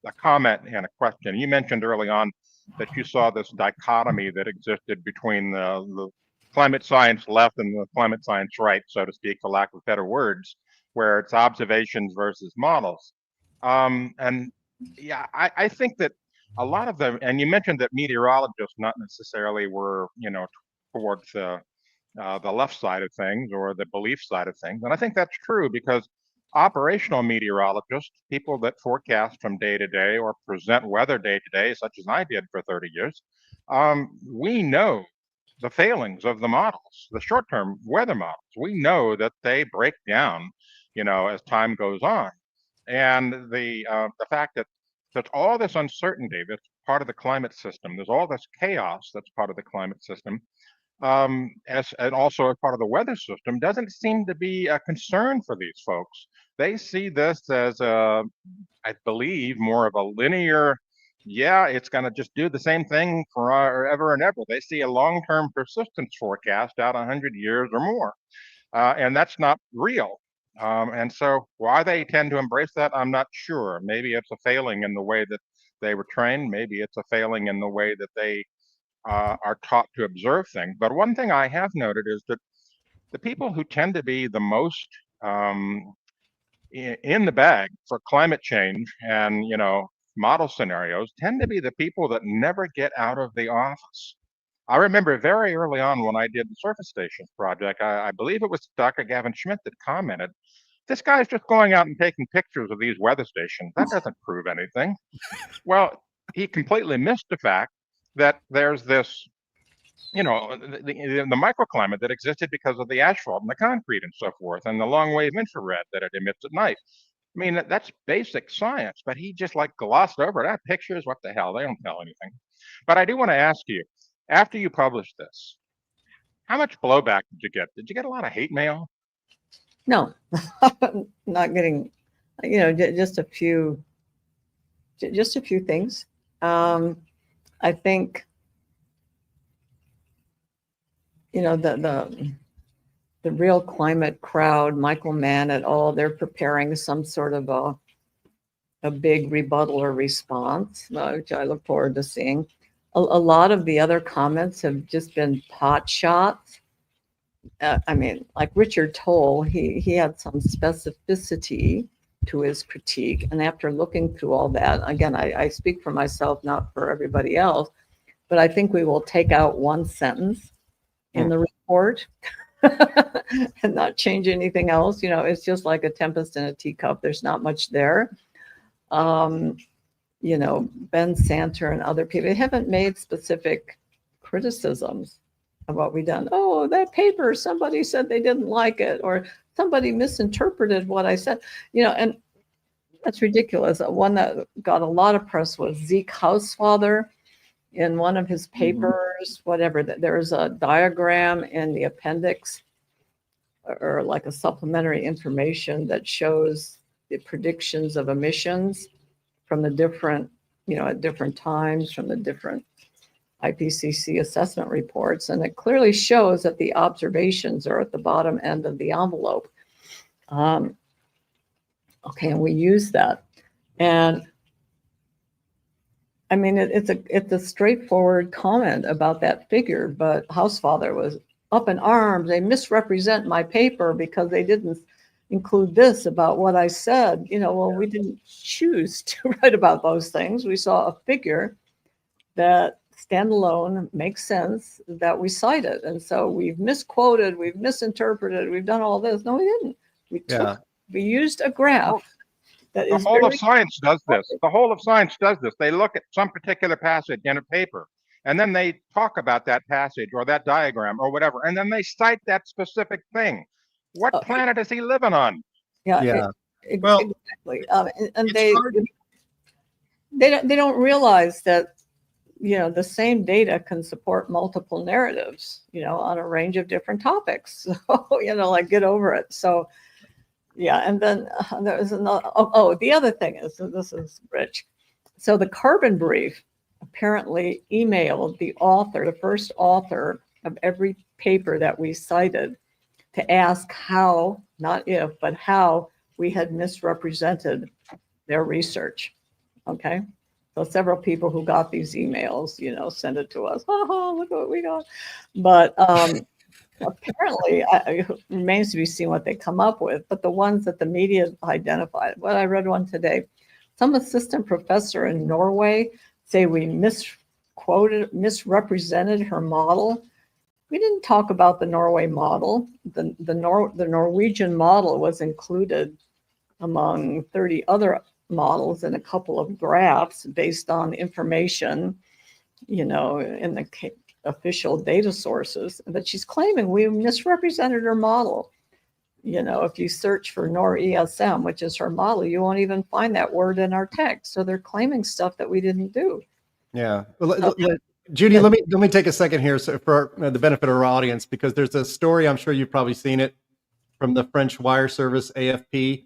E: a comment and a question. You mentioned early on that you saw this dichotomy that existed between the climate science left and the climate science right, so to speak, for lack of better words, where it's observations versus models. And yeah, I think that a lot of them, and you mentioned that meteorologists not necessarily were, towards the left side of things or the belief side of things. And I think that's true because operational meteorologists, people that forecast from day to day or present weather day to day, such as I did for 30 years, we know the failings of the models, the short-term weather models. We know that they break down, as time goes on. And the fact that there's all this uncertainty that's part of the climate system, there's all this chaos that's part of the climate system, and also as part of the weather system, doesn't seem to be a concern for these folks. They see this as, I believe, more of a linear, it's going to just do the same thing forever and ever. They see a long-term persistence forecast out 100 years or more, and that's not real. And so why they tend to embrace that, I'm not sure. Maybe it's a failing in the way that they were trained. Maybe it's a failing in the way that they are taught to observe things. But one thing I have noted is that the people who tend to be the most in the bag for climate change and, model scenarios tend to be the people that never get out of the office. I remember very early on when I did the surface station project, I believe it was Dr. Gavin Schmidt that commented, this guy's just going out and taking pictures of these weather stations. That doesn't prove anything. Well, he completely missed the fact that there's this, the microclimate that existed because of the asphalt and the concrete and so forth, and the long wave infrared that it emits at night. I mean, that's basic science, but he just glossed over it. Pictures, what the hell? They don't tell anything. But I do want to ask you, after you published this, how much blowback did you get? Did you get a lot of hate mail?
I: No, not getting, just a few things. I think, the real climate crowd, Michael Mann et al., they're preparing some sort of a big rebuttal or response, which I look forward to seeing. A lot of the other comments have just been pot shots. Like Richard Toll, he had some specificity to his critique. And after looking through all that, again, I speak for myself, not for everybody else, but I think we will take out one sentence in the report and not change anything else. It's just like a tempest in a teacup. There's not much there. Ben Santer and other people, they haven't made specific criticisms of what we've done. Oh, that paper, somebody said they didn't like it, or somebody misinterpreted what I said, and that's ridiculous. One that got a lot of press was Zeke Hausfather in one of his papers, whatever, there's a diagram in the appendix or like a supplementary information that shows the predictions of emissions from the different, at different times from the different IPCC assessment reports. And it clearly shows that the observations are at the bottom end of the envelope. And we use that. And it's a straightforward comment about that figure, but Hausfather was up in arms. They misrepresent my paper because they didn't include this about what I said. We didn't choose to write about those things. We saw a figure that standalone makes sense that we cited. And so we've misquoted, we've misinterpreted, we've done all this. No, we didn't. We used a graph.
E: The whole of science does this. The whole of science does this. They look at some particular passage in a paper, and then they talk about that passage or that diagram or whatever, and then they cite that specific thing. What planet is he living on?
I: Exactly. And they don't realize that, the same data can support multiple narratives, on a range of different topics. So, get over it. So, and then there was another, the other thing is, so this is rich. So the Carbon Brief apparently emailed the first author of every paper that we cited to ask how, not if, but how we had misrepresented their research. Okay. So several people who got these emails, send it to us. Oh, look what we got. But apparently, it remains to be seen what they come up with. But the ones that the media identified, well, I read one today. Some assistant professor in Norway say we misrepresented her model. We didn't talk about the Norway model. The Norwegian model was included among 30 other models and a couple of graphs based on information, in the official data sources. But she's claiming we misrepresented her model. If you search for NorESM, which is her model, you won't even find that word in our text. So they're claiming stuff that we didn't do.
A: Yeah. Well, Judy, let me take a second here for the benefit of our audience, because there's a story, I'm sure you've probably seen it, from the French wire service AFP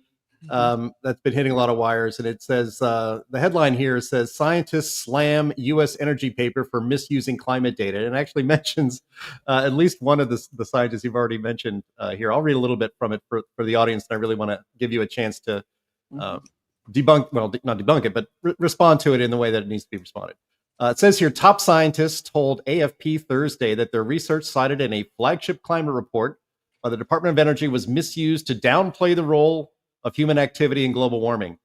A: that's been hitting a lot of wires. And it says, the headline here says, scientists slam U.S. energy paper for misusing climate data. And it actually mentions at least one of the scientists you've already mentioned here. I'll read a little bit from it for the audience. And I really want to give you a chance to debunk, well, not debunk it, but respond to it in the way that it needs to be responded. It says here, top scientists told AFP Thursday that their research cited in a flagship climate report by the Department of Energy was misused to downplay the role of human activity in global warming.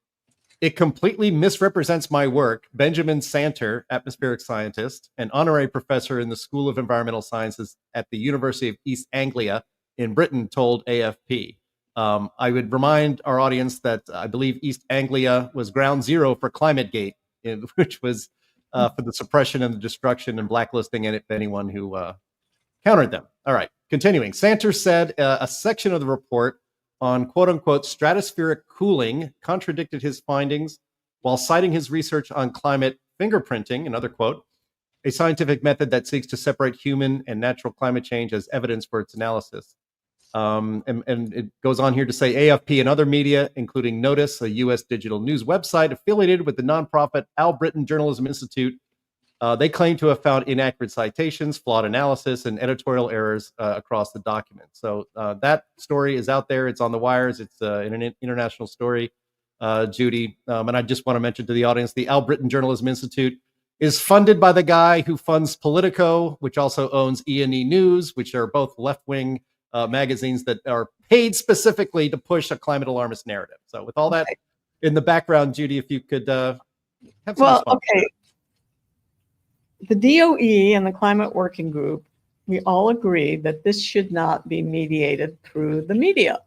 A: It completely misrepresents my work, Benjamin Santer, atmospheric scientist, an honorary professor in the School of Environmental Sciences at the University of East Anglia in Britain, told AFP. I would remind our audience that I believe East Anglia was ground zero for ClimateGate, which was for the suppression and the destruction and blacklisting of anyone who countered them. All right, continuing. Santer said a section of the report on quote unquote stratospheric cooling contradicted his findings while citing his research on climate fingerprinting, another quote, a scientific method that seeks to separate human and natural climate change as evidence for its analysis. And it goes on here to say AFP and other media, including Notice, a U.S. digital news website affiliated with the nonprofit Albritton Journalism Institute, they claim to have found inaccurate citations, flawed analysis, and editorial errors across the document. So that story is out there. It's on the wires. It's an international story, Judy. And I just want to mention to the audience, the Albritton Journalism Institute is funded by the guy who funds Politico, which also owns E&E News, which are both left-wing magazines that are paid specifically to push a climate alarmist narrative. So with all that in the background, Judy, if you could have some response.
I: Okay. The DOE and the Climate Working Group, we all agree that this should not be mediated through the media.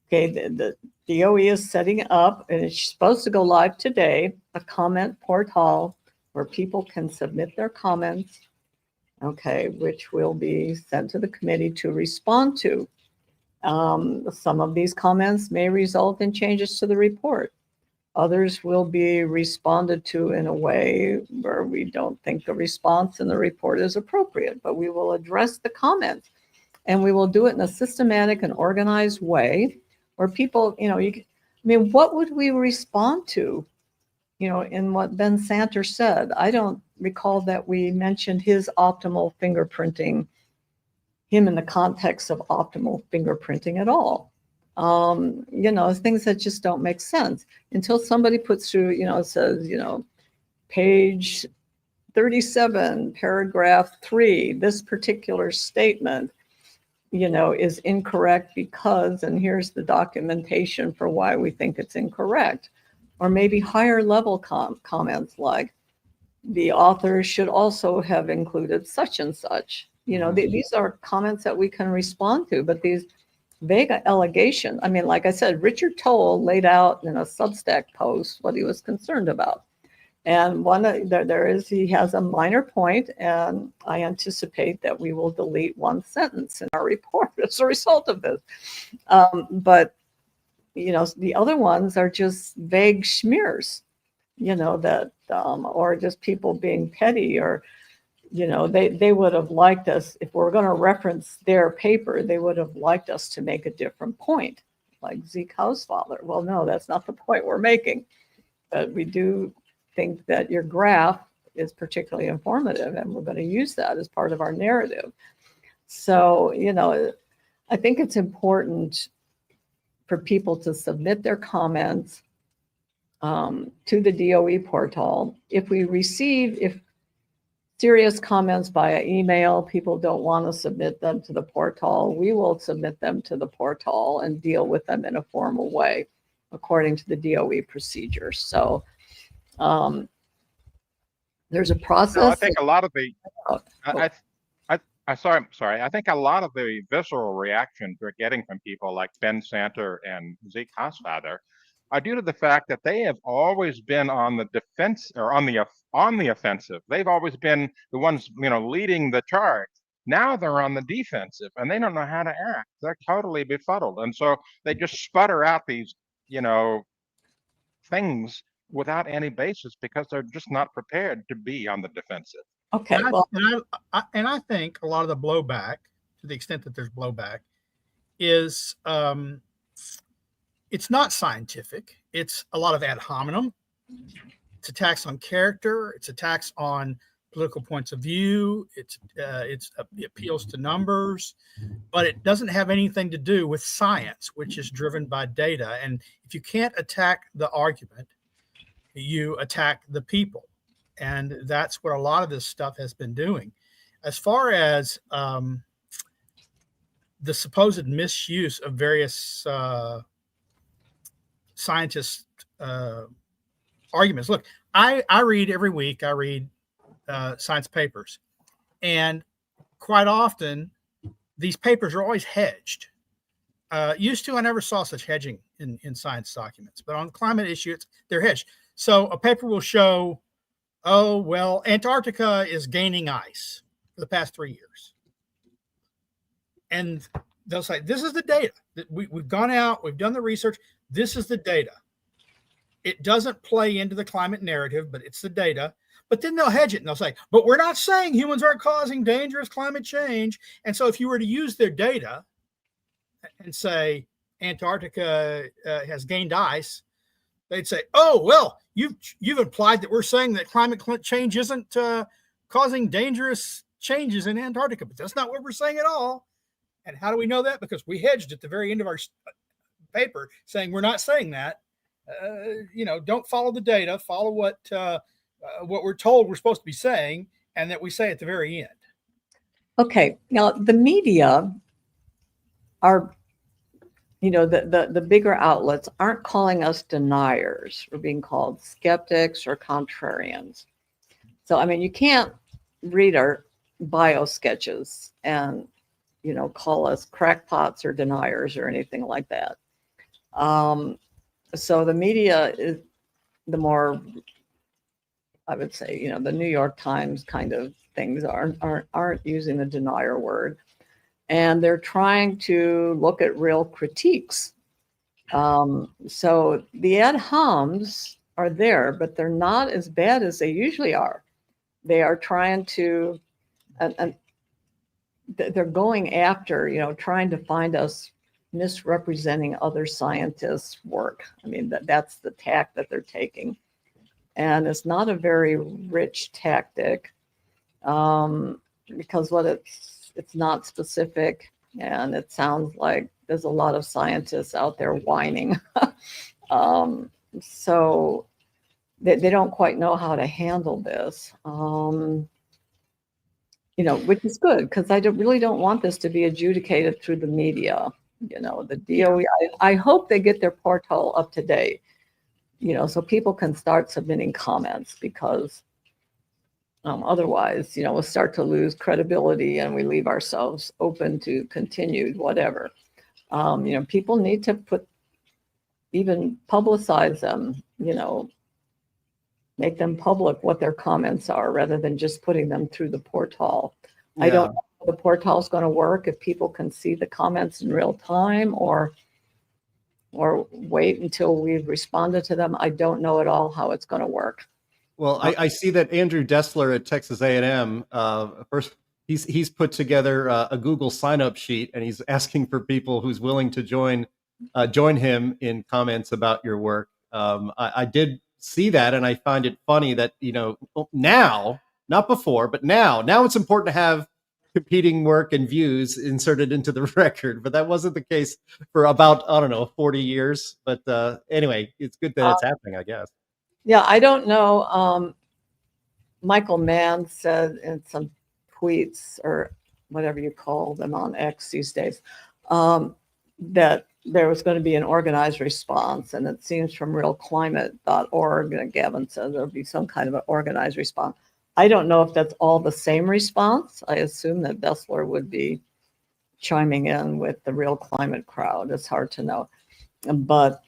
I: Okay, the DOE is setting up, and it's supposed to go live today, a comment portal where people can submit their comments, okay, which will be sent to the committee to respond to. Some of these comments may result in changes to the report. Others will be responded to in a way where we don't think the response in the report is appropriate, but we will address the comments, and we will do it in a systematic and organized way where people, what would we respond to, in what Ben Santer said? I don't recall that we mentioned his optimal fingerprinting, him in the context of optimal fingerprinting at all. Things that just don't make sense until somebody puts through, it says, page 37, paragraph 3, this particular statement, is incorrect because, and here's the documentation for why we think it's incorrect. Or maybe higher level comments like the author should also have included such and such. These are comments that we can respond to, but these vague allegation. Like I said, Richard Toll laid out in a Substack post what he was concerned about. And he has a minor point, and I anticipate that we will delete one sentence in our report as a result of this. But the other ones are just vague smears, or just people being petty, or they would have liked us, if we're going to reference their paper, they would have liked us to make a different point, like Zeke Hausfather. Well, no, that's not the point we're making. But we do think that your graph is particularly informative, and we're going to use that as part of our narrative. So, I think it's important for people to submit their comments to the DOE portal. If we receive serious comments via email, people don't want to submit them to the portal, we will submit them to the portal and deal with them in a formal way according to the DOE procedures. So there's a process.
E: No, I think a lot of the, I'm sorry. I think a lot of the visceral reactions we're getting from people like Ben Santer and Zeke Hausfather are due to the fact that they have always been on the defense or on the offensive. They've always been the ones, leading the charge. Now they're on the defensive and they don't know how to act. They're totally befuddled. And so they just sputter out these, things without any basis because they're just not prepared to be on the defensive.
F: Okay. And I think a lot of the blowback, to the extent that there's blowback, is it's not scientific. It's a lot of ad hominem. It's attacks on character. It's attacks on political points of view. It appeals to numbers, but it doesn't have anything to do with science, which is driven by data. And if you can't attack the argument, you attack the people. And that's what a lot of this stuff has been doing. As far as the supposed misuse of various scientists' arguments. Look, I read every week, I read science papers. And quite often, these papers are always hedged. Used to, I never saw such hedging in science documents. But on climate issues, they're hedged. So a paper will show, oh, well, Antarctica is gaining ice for the past 3 years. And they'll say, this is the data. We've gone out, we've done the research. This is the data. It doesn't play into the climate narrative, but it's the data. But then they'll hedge it and they'll say, but we're not saying humans aren't causing dangerous climate change. And so if you were to use their data and say Antarctica has gained ice, they'd say, oh, well, you've implied that we're saying that climate change isn't causing dangerous changes in Antarctica, but that's not what we're saying at all. And how do we know that? Because we hedged at the very end of our paper saying we're not saying that. Don't follow the data, follow what we're told we're supposed to be saying, and that we say at the very end.
I: Okay, now the media are, the bigger outlets aren't calling us deniers. We're being called skeptics or contrarians. So, I mean, you can't read our bio sketches and, call us crackpots or deniers or anything like that. So the media is the more, I would say, the New York Times kind of things aren't using the denier word. And they're trying to look at real critiques. So the ad homs are there, but they're not as bad as they usually are. They are trying to, and they're going after, trying to find us misrepresenting other scientists' work. I mean, that's the tack that they're taking. And it's not a very rich tactic because it's not specific, and it sounds like there's a lot of scientists out there whining. So they don't quite know how to handle this, which is good because I really don't want this to be adjudicated through the media. The DOE, I hope they get their portal up to date, so people can start submitting comments because otherwise, we'll start to lose credibility and we leave ourselves open to continued whatever. People need to even publicize them, make them public what their comments are rather than just putting them through the portal. Yeah. I don't know if the portal is going to work if people can see the comments in real time or wait until we've responded to them. I don't know at all how it's going to work.
A: Well, I see that Andrew Dessler at Texas A&M, first he's put together a Google sign-up sheet, and he's asking for people who's willing to join him in comments about your work. I did see that, and I find it funny that now, not before, but now it's important to have competing work and views inserted into the record, but that wasn't the case for about, I don't know, 40 years. But anyway, it's good that it's happening, I guess.
I: Yeah, I don't know. Michael Mann said in some tweets, or whatever you call them on X these days, that there was going to be an organized response. And it seems from realclimate.org, Gavin said there'll be some kind of an organized response. I don't know if that's all the same response. I assume that Bessler would be chiming in with the Real Climate crowd. It's hard to know. But,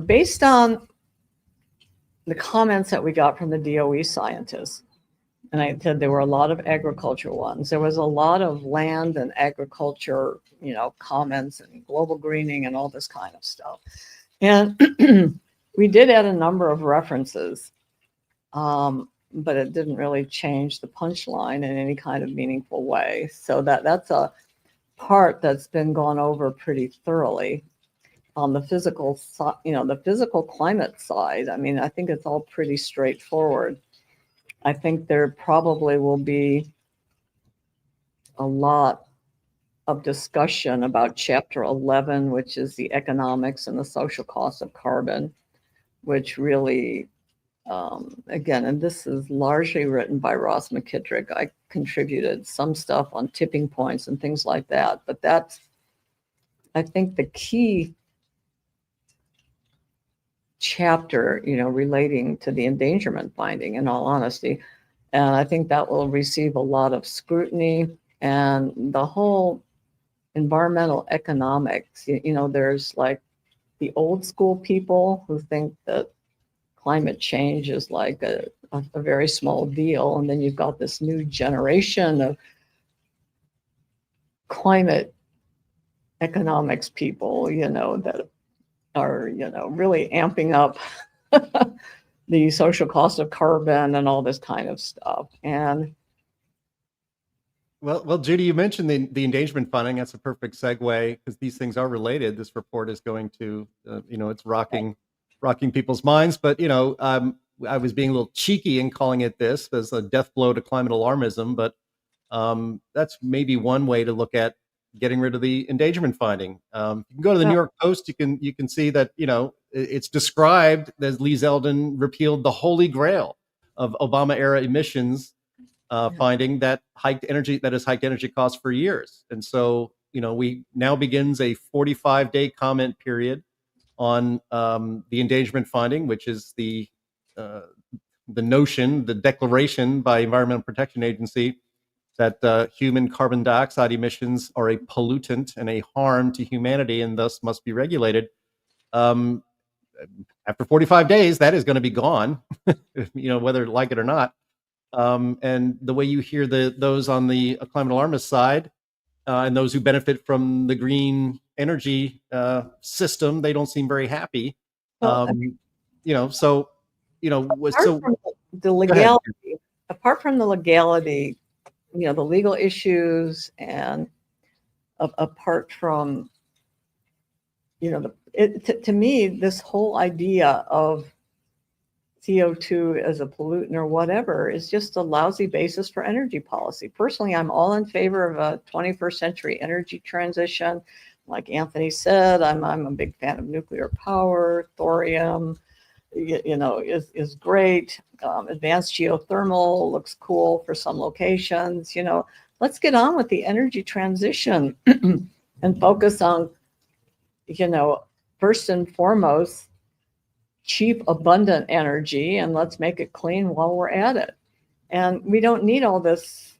I: based on the comments that we got from the DOE scientists, and I said there were a lot of agriculture ones. There was a lot of land and agriculture, comments and global greening and all this kind of stuff. And we did add a number of references, but it didn't really change the punchline in any kind of meaningful way. So that's a part that's been gone over pretty thoroughly. On the physical side, the physical climate side, I mean, I think it's all pretty straightforward. I think there probably will be a lot of discussion about Chapter 11, which is the economics and the social cost of carbon, which really, again, and this is largely written by Ross McKittrick. I contributed some stuff on tipping points and things like that, but that's, I think, the key chapter, relating to the endangerment finding, in all honesty. And I think that will receive a lot of scrutiny. And the whole environmental economics, there's like the old school people who think that climate change is like a very small deal. And then you've got this new generation of climate economics people, that are, really amping up the social cost of carbon and all this kind of stuff. And
A: well, Judy, you mentioned the endangerment funding. That's a perfect segue, because these things are related. This report is going to, it's rocking people's minds. But I was being a little cheeky in calling it this as a death blow to climate alarmism. But that's maybe one way to look at getting rid of the endangerment finding. You can go to the New York Post. You can see that it's described as Lee Zeldin repealed the holy grail of Obama era emissions finding that has hiked energy costs for years. And so we now begins a 45-day comment period on the endangerment finding, which is the declaration by Environmental Protection Agency that human carbon dioxide emissions are a pollutant and a harm to humanity and thus must be regulated. After 45 days, that is going to be gone, whether you like it or not. And the way you hear those on the climate alarmist side and those who benefit from the green energy system, they don't seem very happy.
I: Well,
A: so
I: the legality, apart from the legality, the legal issues, and apart from, to me, this whole idea of CO2 as a pollutant or whatever is just a lousy basis for energy policy. Personally, I'm all in favor of a 21st century energy transition. Like Anthony said, I'm a big fan of nuclear power. Thorium, is great. Advanced geothermal looks cool for some locations. Let's get on with the energy transition and focus on, first and foremost, cheap, abundant energy, and let's make it clean while we're at it. And we don't need all this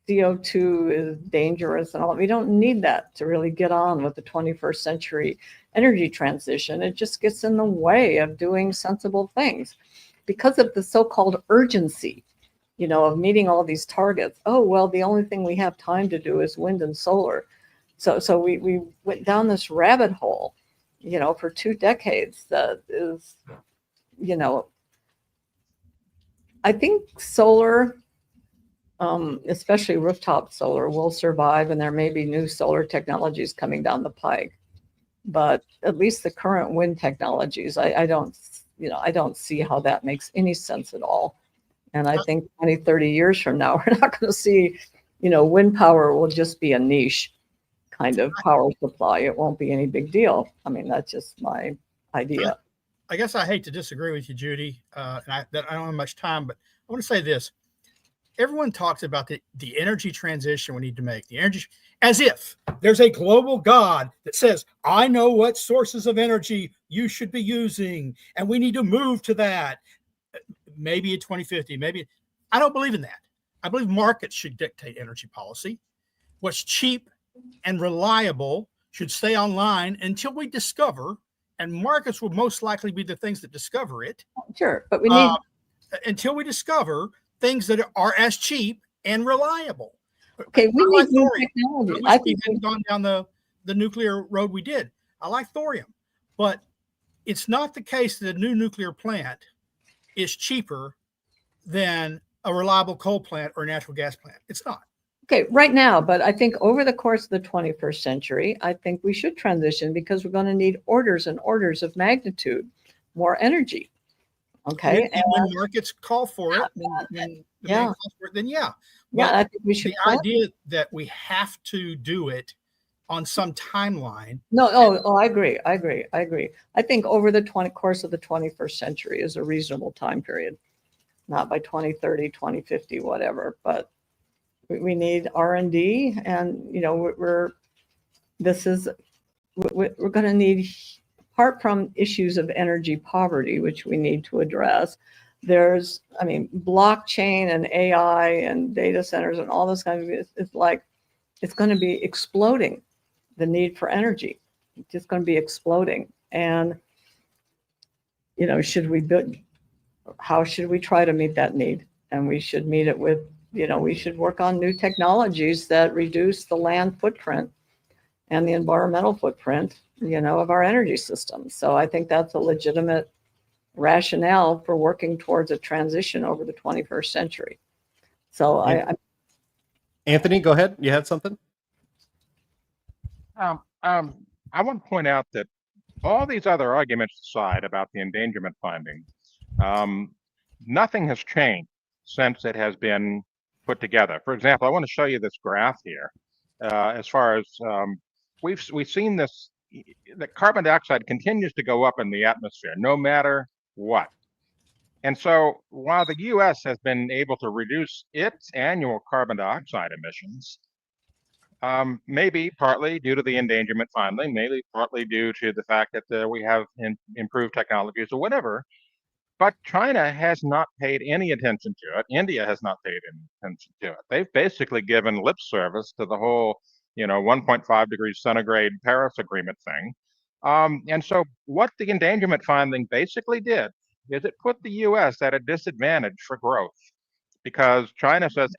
I: CO2 is dangerous and all. We don't need that to really get on with the 21st century energy transition. It just gets in the way of doing sensible things because of the so-called urgency, of meeting all these targets. Oh, well, the only thing we have time to do is wind and solar. So we went down this rabbit hole, for 2 decades. That is, I think solar, especially rooftop solar, will survive, and there may be new solar technologies coming down the pike. But at least the current wind technologies, I don't see how that makes any sense at all. And I think 20, 30 years from now, we're not going to see, wind power will just be a niche kind of power supply. It won't be any big deal. I mean, that's just my idea.
F: I guess I hate to disagree with you, Judy, and I don't have much time, but I want to say this. Everyone talks about the energy transition we need to make, the energy, as if there's a global God that says, I know what sources of energy you should be using, and we need to move to that. Maybe in 2050, maybe. I don't believe in that. I believe markets should dictate energy policy. What's cheap and reliable should stay online until we discover, and markets will most likely be the things that discover it.
I: Sure, but we need
F: until we discover things that are as cheap and reliable.
I: Okay, we need new technology.
F: I think we hadn't gone down the nuclear road we did. I like thorium, but it's not the case that a new nuclear plant is cheaper than a reliable coal plant or natural gas plant. It's not.
I: Okay, right now, but I think over the course of the 21st century, I think we should transition because we're going to need orders and orders of magnitude more energy. Okay,
F: and when markets call for it, then yeah,
I: I think we should.
F: The idea that we have to do it on some timeline.
I: No, I agree. I think over the course of the 21st century is a reasonable time period, not by 2030, 2050, whatever. But we need R&D, and we're going to need. Apart from issues of energy poverty, which we need to address, there's, blockchain and AI and data centers and all this kind of, it's going to be exploding, the need for energy. It's just going to be exploding. And, how should we try to meet that need? And we should meet it with, we should work on new technologies that reduce the land footprint and the environmental footprint of our energy system. So I think that's a legitimate rationale for working towards a transition over the 21st century. So
A: Anthony, go ahead. You had something?
E: I want to point out that all these other arguments aside about the endangerment finding, nothing has changed since it has been put together. For example, I want to show you this graph here. As far as we've seen this, that carbon dioxide continues to go up in the atmosphere, no matter what. And so while the US has been able to reduce its annual carbon dioxide emissions, maybe partly due to the endangerment finding, maybe partly due to the fact that we have improved technologies or whatever, but China has not paid any attention to it. India has not paid any attention to it. They've basically given lip service to the whole 1.5 degrees centigrade Paris Agreement thing. And so what the endangerment finding basically did is it put the US at a disadvantage for growth because China says,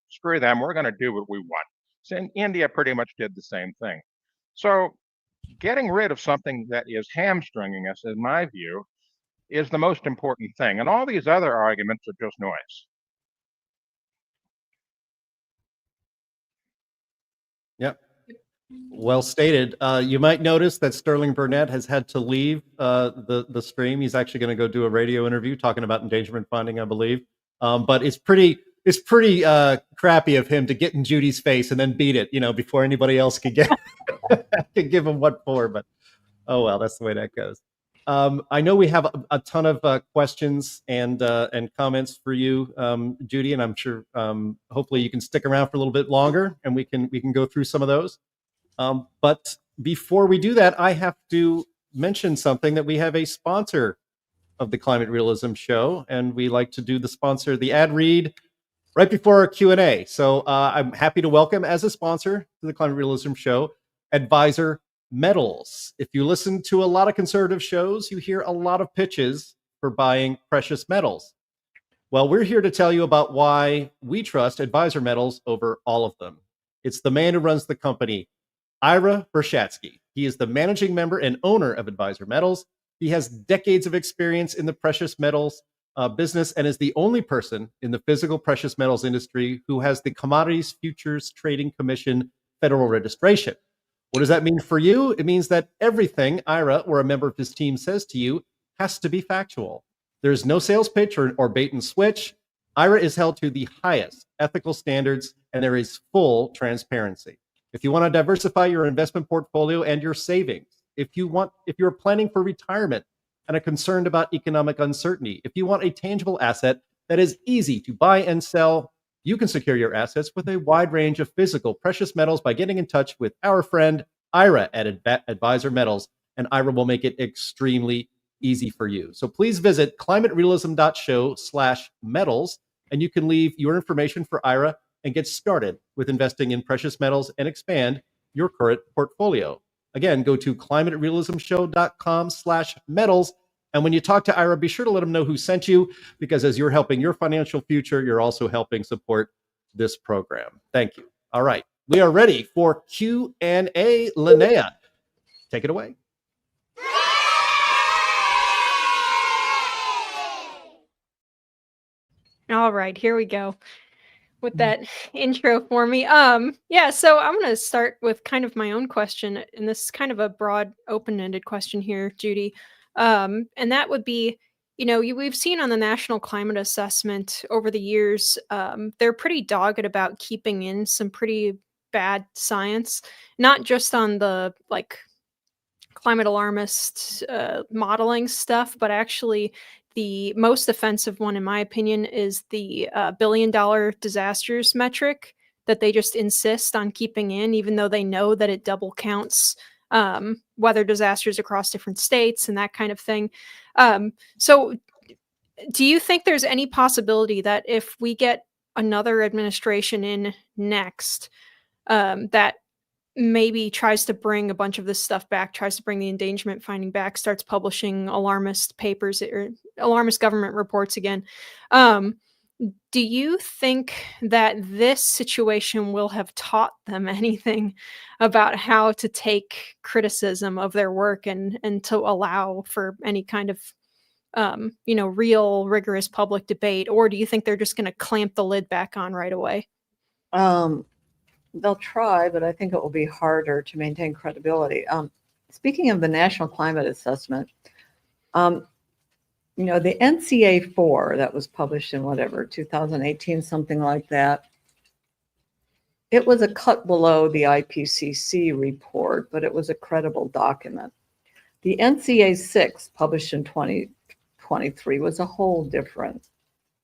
E: screw them, we're going to do what we want. So India pretty much did the same thing. So getting rid of something that is hamstringing us, in my view, is the most important thing. And all these other arguments are just noise.
A: Yep. Well stated. You might notice that Sterling Burnett has had to leave the stream. He's actually going to go do a radio interview talking about endangerment finding, I believe. But it's pretty crappy of him to get in Judy's face and then beat it, before anybody else could get could give him what for. But oh well, that's the way that goes. I know we have a ton of questions and comments for you, Judy, and I'm sure hopefully you can stick around for a little bit longer and we can go through some of those. But before we do that, I have to mention something, that we have a sponsor of the Climate Realism Show, and we like to do the ad read right before our Q&A. So I'm happy to welcome as a sponsor to the Climate Realism Show, Advisor Metals. If you listen to a lot of conservative shows, you hear a lot of pitches for buying precious metals. Well, we're here to tell you about why we trust Advisor Metals over all of them. It's the man who runs the company, Ira Bershatsky. He is the managing member and owner of Advisor Metals. He has decades of experience in the precious metals business and is the only person in the physical precious metals industry who has the Commodities Futures Trading Commission federal registration. What does that mean for you? It means that everything Ira or a member of his team says to you has to be factual. There's no sales pitch or bait and switch. IRA is held to the highest ethical standards, and there is full transparency. If you want to diversify your investment portfolio and your savings, if you're planning for retirement and are concerned about economic uncertainty, if you want a tangible asset that is easy to buy and sell, you can secure your assets with a wide range of physical precious metals by getting in touch with our friend Ira at Advisor Metals, and Ira will make it extremely easy for you. So please visit climaterealism.show/metals, and you can leave your information for Ira and get started with investing in precious metals and expand your current portfolio. Again, go to climaterealismshow.com/metals. And when you talk to Ira, be sure to let him know who sent you, because as you're helping your financial future, you're also helping support this program. Thank you. All right. We are ready for Q&A. Linnea, take it away.
H: All right, here we go with that intro for me. Yeah, so I'm going to start with kind of my own question, and this is kind of a broad, open-ended question here, Judy. And that would be, we've seen on the National Climate Assessment over the years, they're pretty dogged about keeping in some pretty bad science, not just on the climate alarmist modeling stuff, but actually the most offensive one, in my opinion, is the $1 billion disasters metric that they just insist on keeping in, even though they know that it double counts weather disasters across different states and that kind of thing. So do you think there's any possibility that if we get another administration in next, that maybe tries to bring a bunch of this stuff back, tries to bring the endangerment finding back, starts publishing alarmist papers or alarmist government reports again? Do you think that this situation will have taught them anything about how to take criticism of their work and to allow for any kind of real rigorous public debate? Or do you think they're just going to clamp the lid back on right away?
I: They'll try, but I think it will be harder to maintain credibility. Speaking of the National Climate Assessment, the NCA 4 that was published in 2018, something like that, it was a cut below the IPCC report, but it was a credible document. The NCA 6 published in 2023 was a whole different.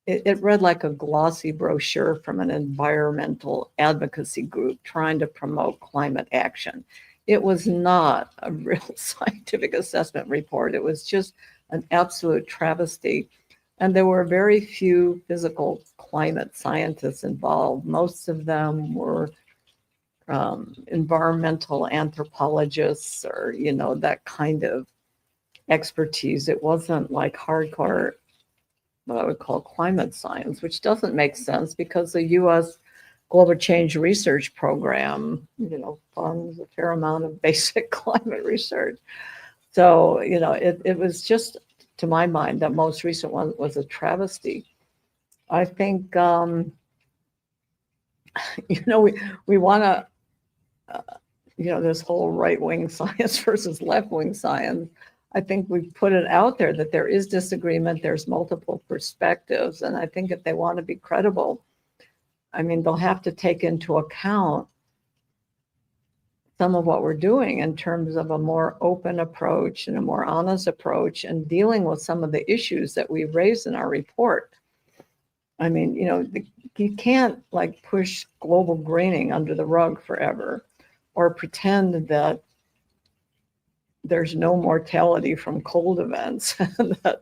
I: It read like a glossy brochure from an environmental advocacy group trying to promote climate action. It was not a real scientific assessment report. It was just an absolute travesty. And there were very few physical climate scientists involved. Most of them were environmental anthropologists or, that kind of expertise. It wasn't like hardcore, what I would call climate science, which doesn't make sense because the U.S. Global Change Research Program, funds a fair amount of basic climate research. So, it was just, to my mind, that most recent one was a travesty. I think, we want to, this whole right-wing science versus left-wing science. I think we've put it out there that there is disagreement, there's multiple perspectives, and I think if they want to be credible, they'll have to take into account some of what we're doing in terms of a more open approach and a more honest approach and dealing with some of the issues that we've raised in our report. You can't push global greening under the rug forever or pretend that there's no mortality from cold events. That,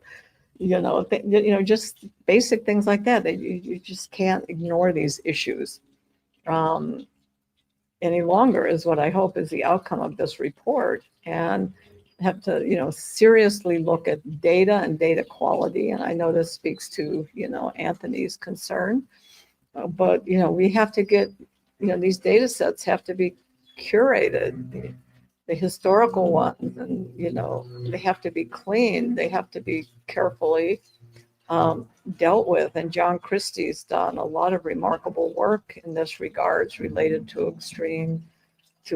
I: just basic things like that. You just can't ignore these issues any longer, is what I hope is the outcome of this report, and have to, seriously look at data and data quality. And I know this speaks to, Anthony's concern, but, we have to get, these data sets have to be curated. The historical ones, and they have to be cleaned, they have to be carefully dealt with. And John Christie's done a lot of remarkable work in this regards related to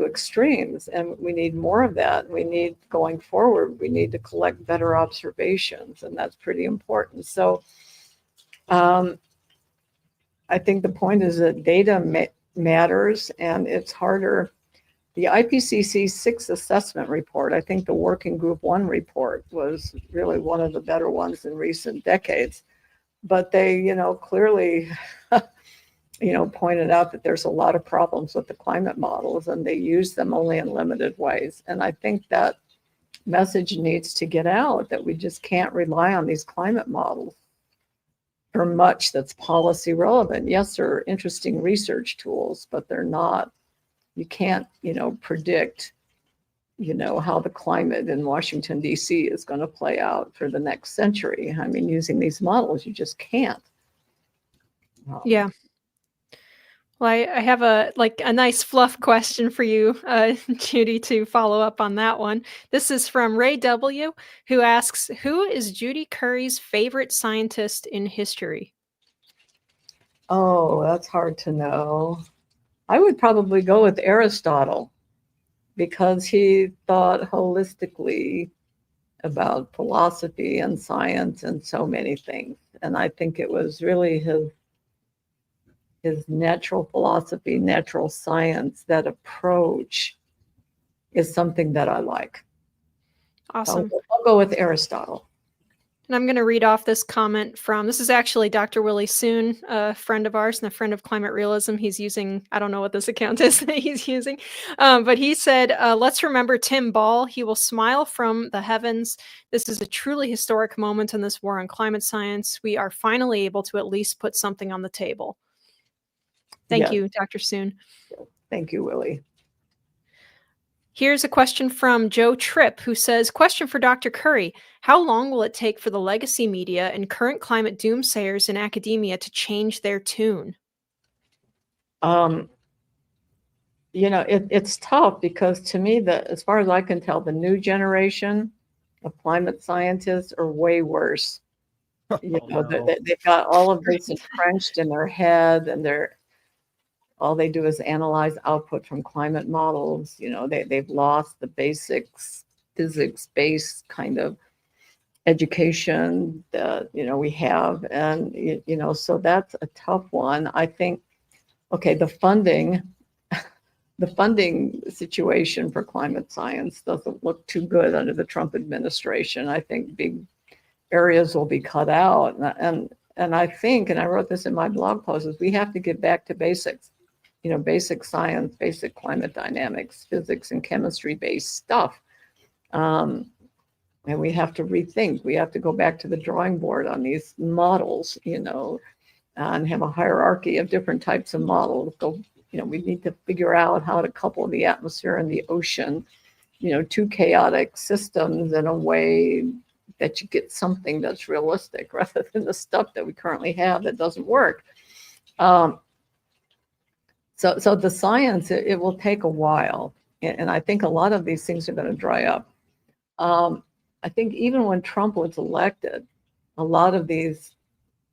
I: extremes, and we need more of that. We need, going forward, we need to collect better observations, and that's pretty important. So I think the point is that data matters, and it's harder. The IPCC 6th assessment report, I think the Working Group 1 report was really one of the better ones in recent decades. But they, clearly, pointed out that there's a lot of problems with the climate models, and they use them only in limited ways. And I think that message needs to get out, that we just can't rely on these climate models for much that's policy relevant. Yes, they're interesting research tools, but they're not. You can't, predict, how the climate in Washington, D.C. is going to play out for the next century. I mean, using these models, you just can't.
H: Yeah. Well, I have a nice fluff question for you, Judy, to follow up on that one. This is from Ray W., who asks, who is Judy Curry's favorite scientist in history?
I: Oh, that's hard to know. I would probably go with Aristotle, because he thought holistically about philosophy and science and so many things. And I think it was really his natural philosophy, natural science, that approach is something that I like.
H: Awesome.
I: So I'll go with Aristotle.
H: And I'm going to read off this comment this is actually Dr. Willie Soon, a friend of ours and a friend of Climate Realism. He's using, I don't know what this account is that he's using, but he said, let's remember Tim Ball. He will smile from the heavens. This is a truly historic moment in this war on climate science. We are finally able to at least put something on the table. Thank you, Dr. Soon.
I: Thank you, Willie.
H: Here's a question from Joe Tripp, who says, question for Dr. Curry. How long will it take for the legacy media and current climate doomsayers in academia to change their tune?
I: It's tough, because to me, as far as I can tell, the new generation of climate scientists are way worse. They've got all of this entrenched in their head, and all they do is analyze output from climate models. They've lost the basics, physics-based kind of education that, we have. And, so that's a tough one. I think, okay, the funding situation for climate science doesn't look too good under the Trump administration. I think big areas will be cut out. And I think, and I wrote this in my blog post, is we have to get back to basics. Basic science, basic climate dynamics, physics and chemistry-based stuff. And we have to rethink. We have to go back to the drawing board on these models, and have a hierarchy of different types of models. We need to figure out how to couple the atmosphere and the ocean, two chaotic systems in a way that you get something that's realistic, rather than the stuff that we currently have that doesn't work. So the science, it will take a while. And I think a lot of these things are going to dry up. I think even when Trump was elected, a lot of these,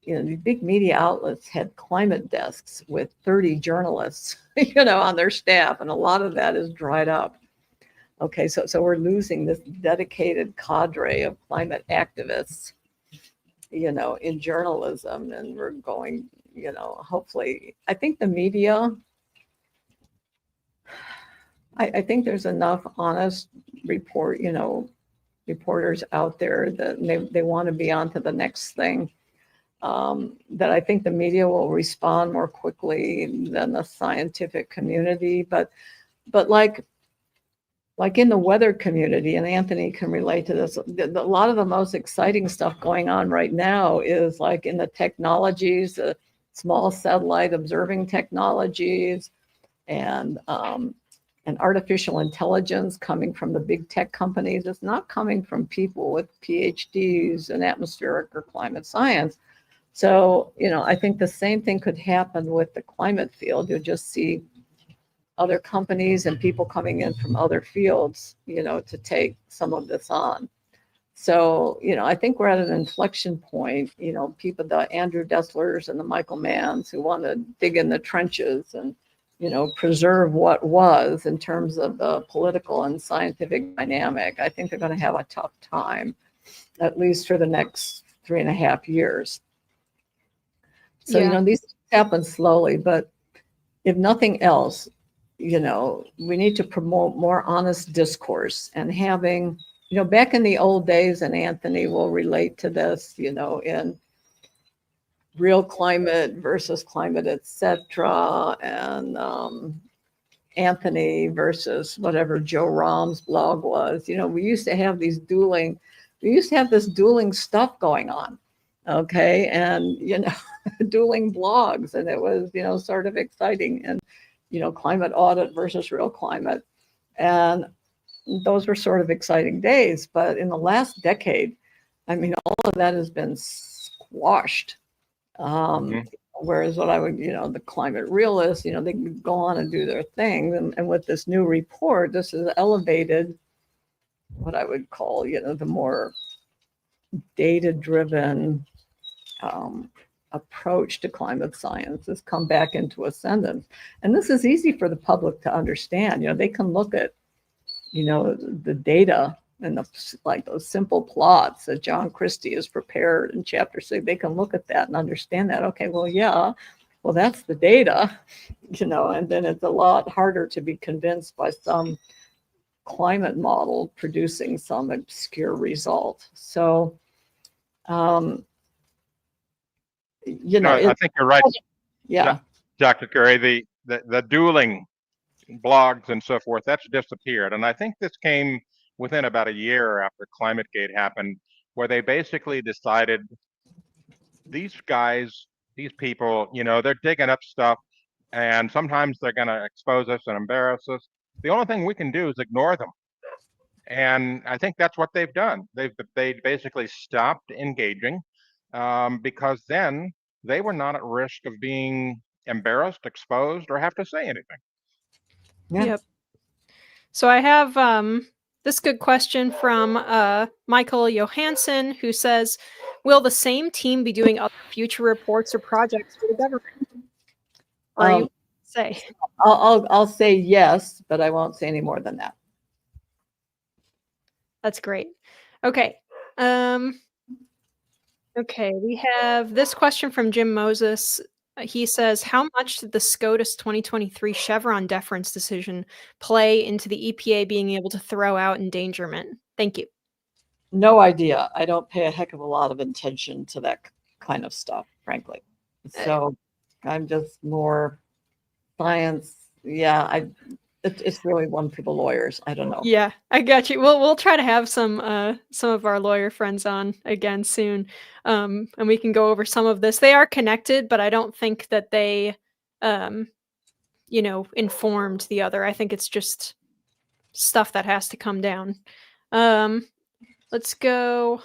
I: the big media outlets had climate desks with 30 journalists, on their staff. And a lot of that is dried up. Okay, so we're losing this dedicated cadre of climate activists, in journalism. And we're going, hopefully, I think the media, I think there's enough honest reporters out there that they want to be on to the next thing, that I think the media will respond more quickly than the scientific community. But like in the weather community, and Anthony can relate to this, a lot of the most exciting stuff going on right now is like in the technologies, small satellite observing technologies, and artificial intelligence coming from the big tech companies. It's not coming from people with PhDs in atmospheric or climate science. So, I think the same thing could happen with the climate field. You'll just see other companies and people coming in from other fields, to take some of this on. So, I think we're at an inflection point, people, the Andrew Desslers and the Michael Manns, who want to dig in the trenches and, preserve what was in terms of the political and scientific dynamic. I think they're going to have a tough time, at least for the next 3.5 years. So, happens slowly, but if nothing else, we need to promote more honest discourse and having, back in the old days, and Anthony will relate to this, in real climate versus climate, etc., and Anthony versus whatever Joe Rahm's blog was. We used to have this dueling stuff going on. Okay. And, dueling blogs. And it was, sort of exciting. And, climate audit versus real climate. And those were sort of exciting days. But in the last decade, all of that has been squashed. Whereas what I would, the climate realists, they can go on and do their thing. And with this new report, this has elevated what I would call, the more data-driven approach to climate science has come back into ascendance. And this is easy for the public to understand. They can look at, the data and those simple plots that John Christie has prepared in chapter 6. They can look at that and understand that. Okay, well, that's the data, and then it's a lot harder to be convinced by some climate model producing some obscure result. So,
E: I think you're right.
I: Yeah,
E: Dr. Curry, the dueling blogs and so forth, that's disappeared. And I think this came within about a year after ClimateGate happened, where they basically decided these guys, these people, they're digging up stuff, and sometimes they're going to expose us and embarrass us. The only thing we can do is ignore them. And I think that's what they've done. They basically stopped engaging because then they were not at risk of being embarrassed, exposed, or have to say anything.
I: Yeah.
H: Yep. So I have this good question from Michael Johansson, who says, will the same team be doing other future reports or projects for the government? Or you say?
I: I'll say yes, but I won't say any more than that.
H: That's great. Okay. Okay, we have this question from Jim Moses. He says, how much did the SCOTUS 2023 Chevron deference decision play into the EPA being able to throw out endangerment? Thank you.
I: No idea. I don't pay a heck of a lot of attention to that kind of stuff, frankly. So I'm just more science. Yeah, it's really one for the lawyers. I don't know.
H: Yeah, I got you. We'll try to have some of our lawyer friends on again soon, and we can go over some of this. They are connected, but I don't think that they, informed the other. I think it's just stuff that has to come down. Let's go.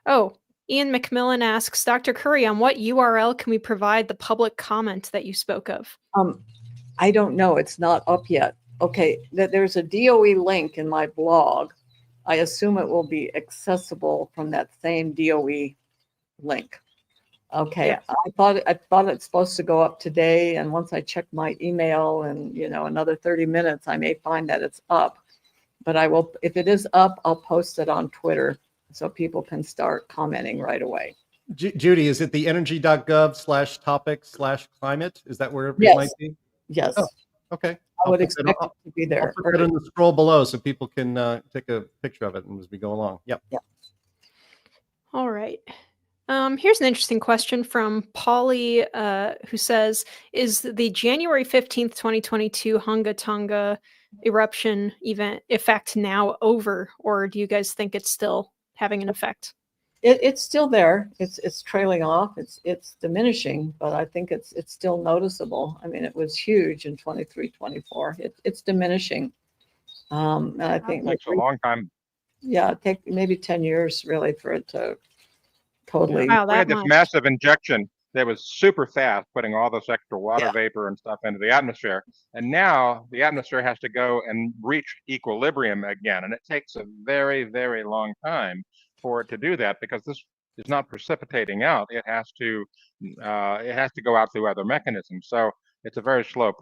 H: Oh, Ian McMillan asks, Dr. Curry, on what URL can we provide the public comment that you spoke of?
I: I don't know. It's not up yet. Okay, there's a DOE link in my blog. I assume it will be accessible from that same DOE link. Okay,
H: Yeah.
I: I thought it's supposed to go up today, and once I check my email and another 30 minutes, I may find that it's up. But I will, if it is up, I'll post it on Twitter so people can start commenting right away.
A: Judy, is it the energy.gov/topic/climate? Is that where it
I: Yes.
A: might be?
I: Yes.
A: Oh, okay.
I: I would expect it to be there.
A: I'll put it in the scroll below so people can take a picture of it as we go along. Yep.
I: Yeah.
H: All right. Here's an interesting question from Polly, who says, is the January 15th, 2022 Hunga Tonga eruption effect now over, or do you guys think it's still having an effect?
I: It's still there. It's trailing off. It's diminishing, but I think it's still noticeable. I mean, it was huge in 23, 24. It's diminishing. And I think
E: It's a long time.
I: Yeah, take maybe 10 years really for it to totally.
H: Wow,
E: We had
H: that
E: this
H: much.
E: massive injection that was super fast, putting all this extra water vapor and stuff into the atmosphere. And now the atmosphere has to go and reach equilibrium again. And it takes a very, very long time for it to do that because this is not precipitating out. It has to go out through other mechanisms. So it's a very slow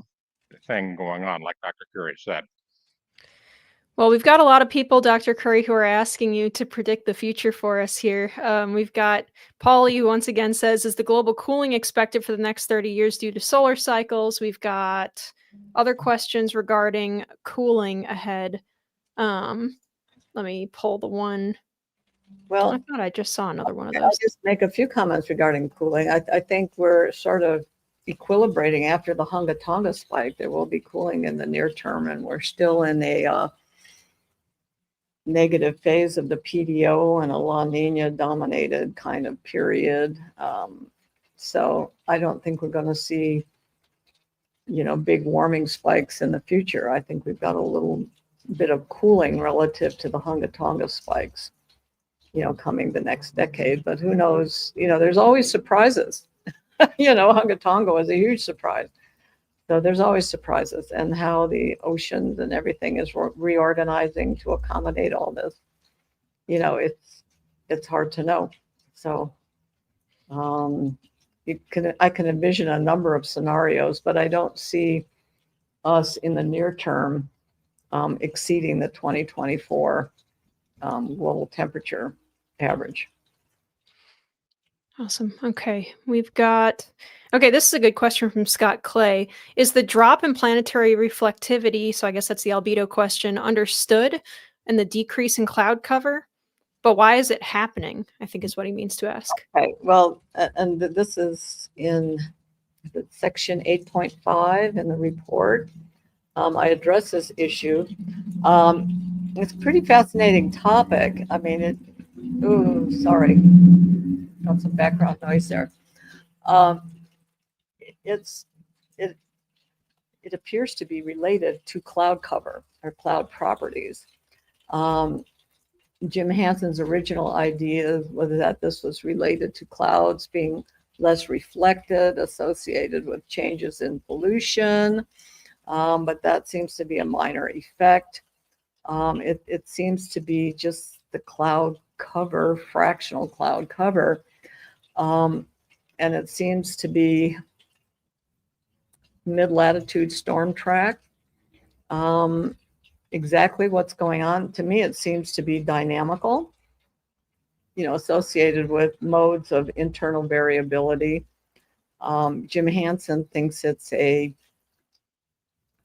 E: thing going on, like Dr. Curry said.
H: Well, we've got a lot of people, Dr. Curry, who are asking you to predict the future for us here. We've got Paulie, who once again says, is the global cooling expected for the next 30 years due to solar cycles? We've got other questions regarding cooling ahead. Let me pull the one.
I: Well,
H: I thought I just saw another one of
I: I'll
H: those.
I: just make a few comments regarding cooling. I think we're sort of equilibrating after the Hunga Tonga spike. There will be cooling in the near term, and we're still in a negative phase of the PDO and a La Nina dominated kind of period. So I don't think we're going to see, big warming spikes in the future. I think we've got a little bit of cooling relative to the Hunga Tonga spikes, coming the next decade. But who knows? There's always surprises. Hunga Tonga was a huge surprise. So there's always surprises, and how the oceans and everything is reorganizing to accommodate all this. It's hard to know. So I can envision a number of scenarios, but I don't see us in the near term exceeding the 2024 global temperature average.
H: Awesome. Okay. This is a good question from Scott Clay. Is the drop in planetary reflectivity, so I guess that's the albedo question, understood, and the decrease in cloud cover? But why is it happening? I think is what he means to ask.
I: Okay. Well, and this is in section 8.5 in the report. I address this issue. It's a pretty fascinating topic. I mean, sorry. Got some background noise there. It appears to be related to cloud cover or cloud properties. Jim Hansen's original idea was that this was related to clouds being less reflected, associated with changes in pollution, but that seems to be a minor effect. It seems to be just the cloud cover, fractional cloud cover, and it seems to be mid-latitude storm track. Exactly what's going on, to me, it seems to be dynamical, associated with modes of internal variability. Jim Hansen thinks it's a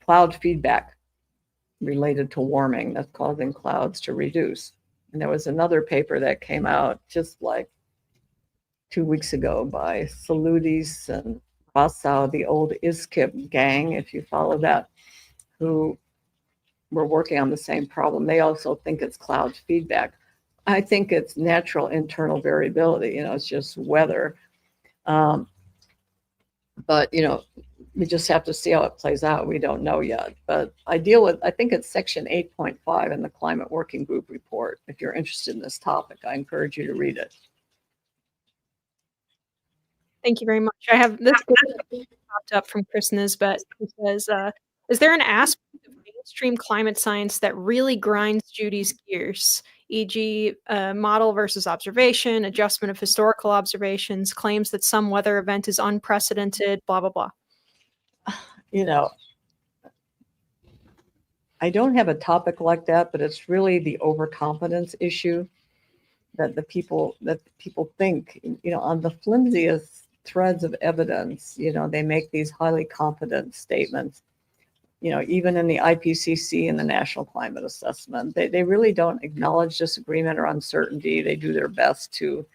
I: cloud feedback related to warming that's causing clouds to reduce. And there was another paper that came out just like 2 weeks ago by Saludis and Rossau, the old ISKIP gang, if you follow that, who were working on the same problem. They also think it's cloud feedback. I think it's natural internal variability, it's just weather. But, we just have to see how it plays out. We don't know yet. But I think it's section 8.5 in the Climate Working Group report. If you're interested in this topic, I encourage you to read it.
H: Thank you very much. I have this popped up from Chris Nisbet, who says, is there an aspect of mainstream climate science that really grinds Judy's gears, e.g. Model versus observation, adjustment of historical observations, claims that some weather event is unprecedented, blah, blah, blah?
I: I don't have a topic like that, but it's really the overconfidence issue that people think, on the flimsiest threads of evidence, they make these highly confident statements. Even in the IPCC and the National Climate Assessment, they really don't acknowledge disagreement or uncertainty. They do their best to,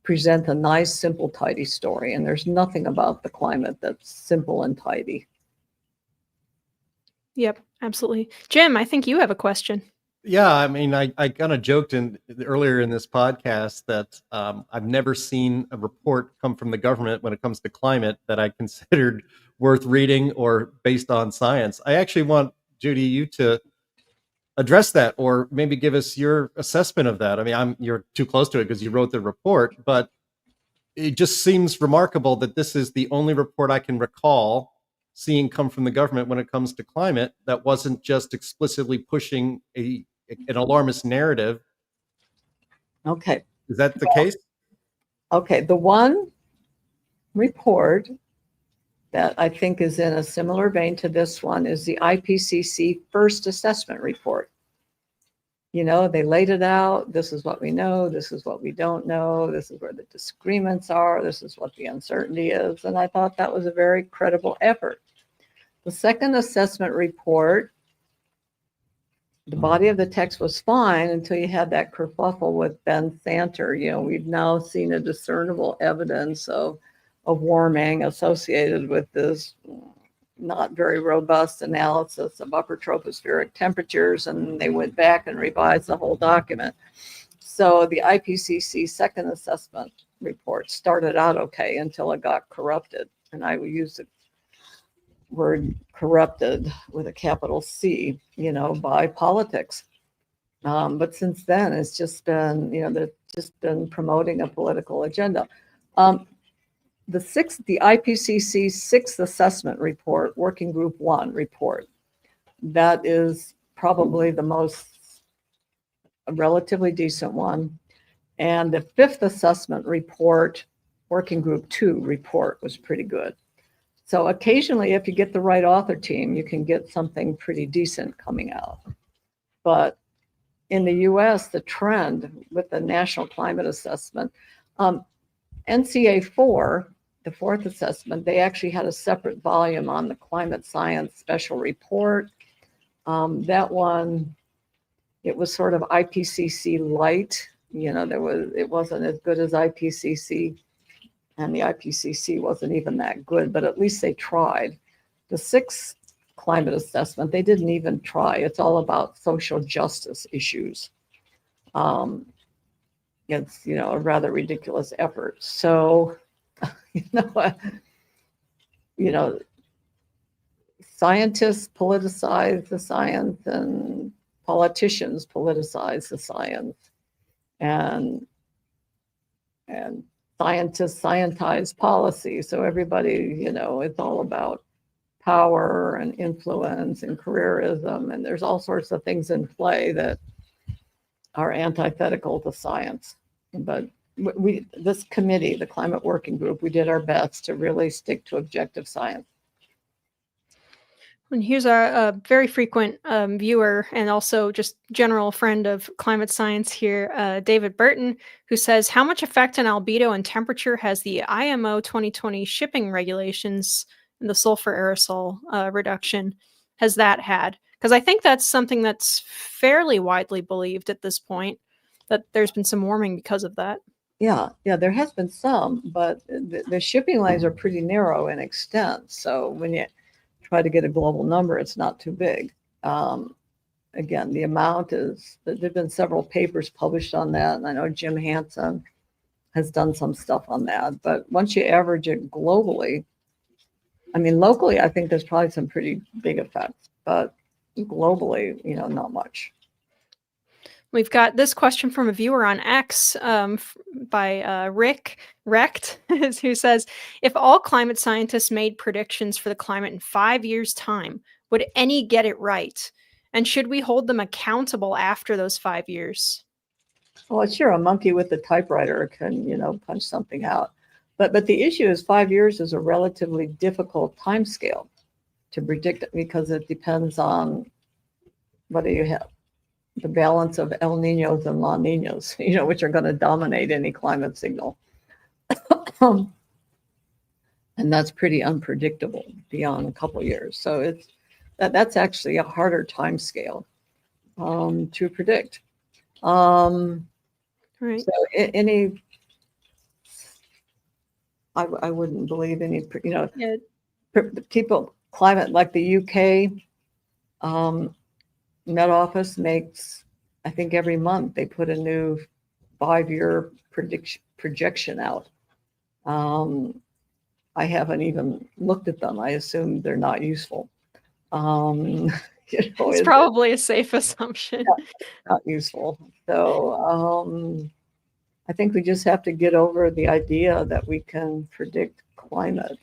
I: present a nice, simple, tidy story. And there's nothing about the climate that's simple and tidy.
H: Yep, absolutely. Jim, I think you have a question.
A: Yeah, I mean, I kind of joked earlier in this podcast that I've never seen a report come from the government when it comes to climate that I considered worth reading or based on science. I actually want, Judy, you to address that, or maybe give us your assessment of that. I mean, you're too close to it because you wrote the report, but it just seems remarkable that this is the only report I can recall seeing come from the government when it comes to climate that wasn't just explicitly pushing an alarmist narrative.
I: Okay.
A: Is that the case?
I: Okay. The one report that I think is in a similar vein to this one is the IPCC first assessment report. You know, they laid it out. This is what we know. This is what we don't know. This is where the disagreements are. This is what the uncertainty is. And I thought that was a very credible effort. The second assessment report, the body of the text was fine until you had that kerfuffle with Ben Santer. You know, we've now seen a discernible evidence of warming associated with this not very robust analysis of upper tropospheric temperatures, and they went back and revised the whole document. So the IPCC second assessment report started out okay until it got corrupted. And I will use the word corrupted with a capital C, you know, by politics. But since then, it's just been, you know, they've just been promoting a political agenda. The IPCC sixth assessment report, Working Group 1 report, that is probably the most a relatively decent one. And the fifth assessment report, Working Group 2 report, was pretty good. So occasionally, if you get the right author team, you can get something pretty decent coming out. But in the US, the trend with the National Climate Assessment, NCA 4, the fourth assessment, they actually had a separate volume on the climate science special report. That one, it was sort of IPCC light. You know, it wasn't as good as IPCC, and the IPCC wasn't even that good, but at least they tried. The sixth climate assessment, they didn't even try. It's all about social justice issues. It's, you know, a rather ridiculous effort. So, you know, scientists politicize the science and politicians politicize the science, and scientists scientize policy. So everybody, you know, it's all about power and influence and careerism, and there's all sorts of things in play that are antithetical to science. But this committee, the Climate Working Group, we did our best to really stick to objective science.
H: And here's a very frequent viewer and also just general friend of climate science here, David Burton, who says, how much effect on albedo and temperature has the IMO 2020 shipping regulations and the sulfur aerosol reduction has that had? Because I think that's something that's fairly widely believed at this point, that there's been some warming because of that.
I: Yeah, there has been some, but the shipping lanes are pretty narrow in extent. So when you try to get a global number, it's not too big. Again, the amount is, there've been several papers published on that, and I know Jim Hansen has done some stuff on that. But once you average it globally, I mean, locally, I think there's probably some pretty big effects, but globally, you know, not much.
H: We've got this question from a viewer on X by Rick Recht, who says, if all climate scientists made predictions for the climate in 5 years' time, would any get it right? And should we hold them accountable after those 5 years?
I: Well, sure, a monkey with a typewriter can, you know, punch something out. But the issue is 5 years is a relatively difficult time scale to predict it, because it depends on whether you have the balance of El Niños and La Niños, you know, which are going to dominate any climate signal. And that's pretty unpredictable beyond a couple of years. So that's actually a harder time scale to predict.
H: Right.
I: So I wouldn't believe any, you know, people, climate like the UK, Met Office makes, I think every month they put a new 5-year projection out. I haven't even looked at them. I assume they're not useful. You know,
H: it's probably a safe assumption.
I: Not useful. So I think we just have to get over the idea that we can predict climate.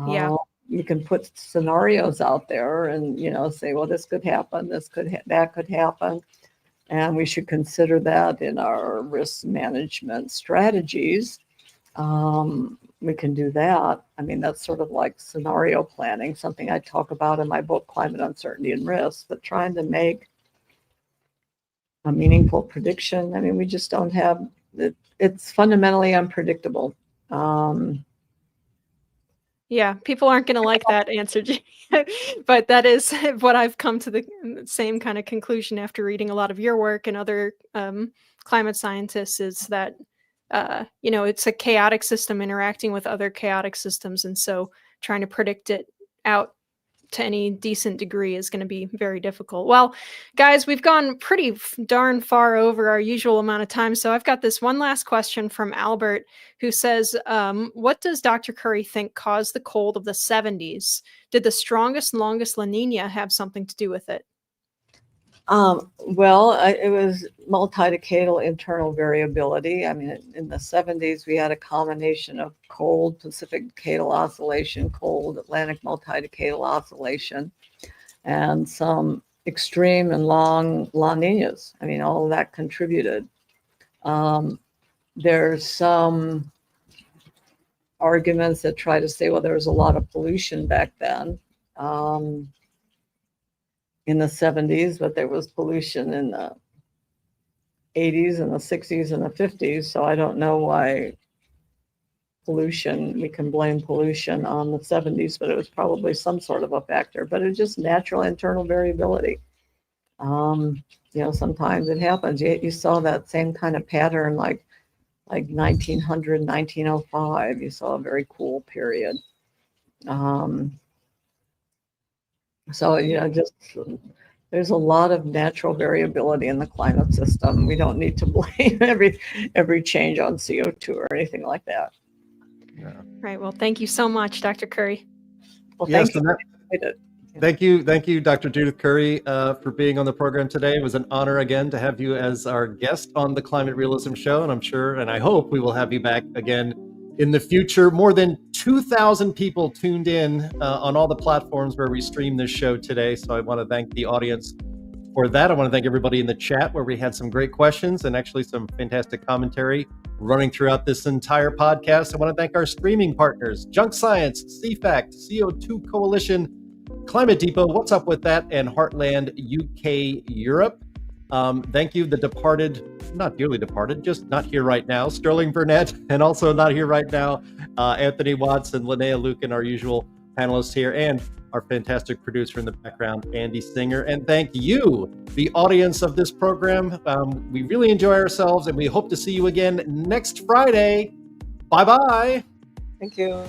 H: Yeah.
I: You can put scenarios out there and, you know, say, well, this could happen, that could happen. And we should consider that in our risk management strategies. we can do that. I mean, that's sort of like scenario planning, something I talk about in my book, Climate Uncertainty and Risk, but trying to make a meaningful prediction. I mean, we just don't have it. It's fundamentally unpredictable.
H: Yeah, people aren't going to like that answer, but that is what I've come to the same kind of conclusion after reading a lot of your work and other climate scientists, is that it's a chaotic system interacting with other chaotic systems, and so trying to predict it out to any decent degree is going to be very difficult. Well, guys, we've gone pretty darn far over our usual amount of time, so I've got this one last question from Albert, who says, what does Dr. Curry think caused the cold of the 70s? Did the strongest and longest La Nina have something to do with it?
I: It was multi-decadal internal variability. I mean, in the 70s, we had a combination of cold Pacific decadal oscillation, cold Atlantic multi-decadal oscillation, and some extreme and long La Ninas. I mean, all of that contributed. There's some arguments that try to say, well, there was a lot of pollution back then. In the 70s, but there was pollution in the 80s and the 60s and the 50s. So I don't know why we can blame pollution on the 70s, but it was probably some sort of a factor. But it's just natural internal variability. Sometimes it happens. You saw that same kind of pattern like 1900, 1905. You saw a very cool period. There's a lot of natural variability in the climate system. We don't need to blame every change on CO2 or anything like that.
A: Yeah.
H: Right. Well, thank you so much, Dr. Curry.
I: Well, thank you.
A: Thank you, Dr. Judith Curry, for being on the program today. It was an honor again to have you as our guest on the Climate Realism Show, and I'm sure, and I hope we will have you back again in the future. More than 2,000 people tuned in on all the platforms where we stream this show today. So I want to thank the audience for that. I want to thank everybody in the chat where we had some great questions and actually some fantastic commentary running throughout this entire podcast. I want to thank our streaming partners, Junk Science, CFACT, CO2 Coalition, Climate Depot, What's Up With That, and Heartland UK Europe. Thank you, the departed, not dearly departed, just not here right now, Sterling Burnett, and also not here right now, Anthony Watts and Linnea Lucan, our usual panelists here, and our fantastic producer in the background, Andy Singer. And thank you, the audience of this program. We really enjoy ourselves, and we hope to see you again next Friday. Bye-bye.
I: Thank you.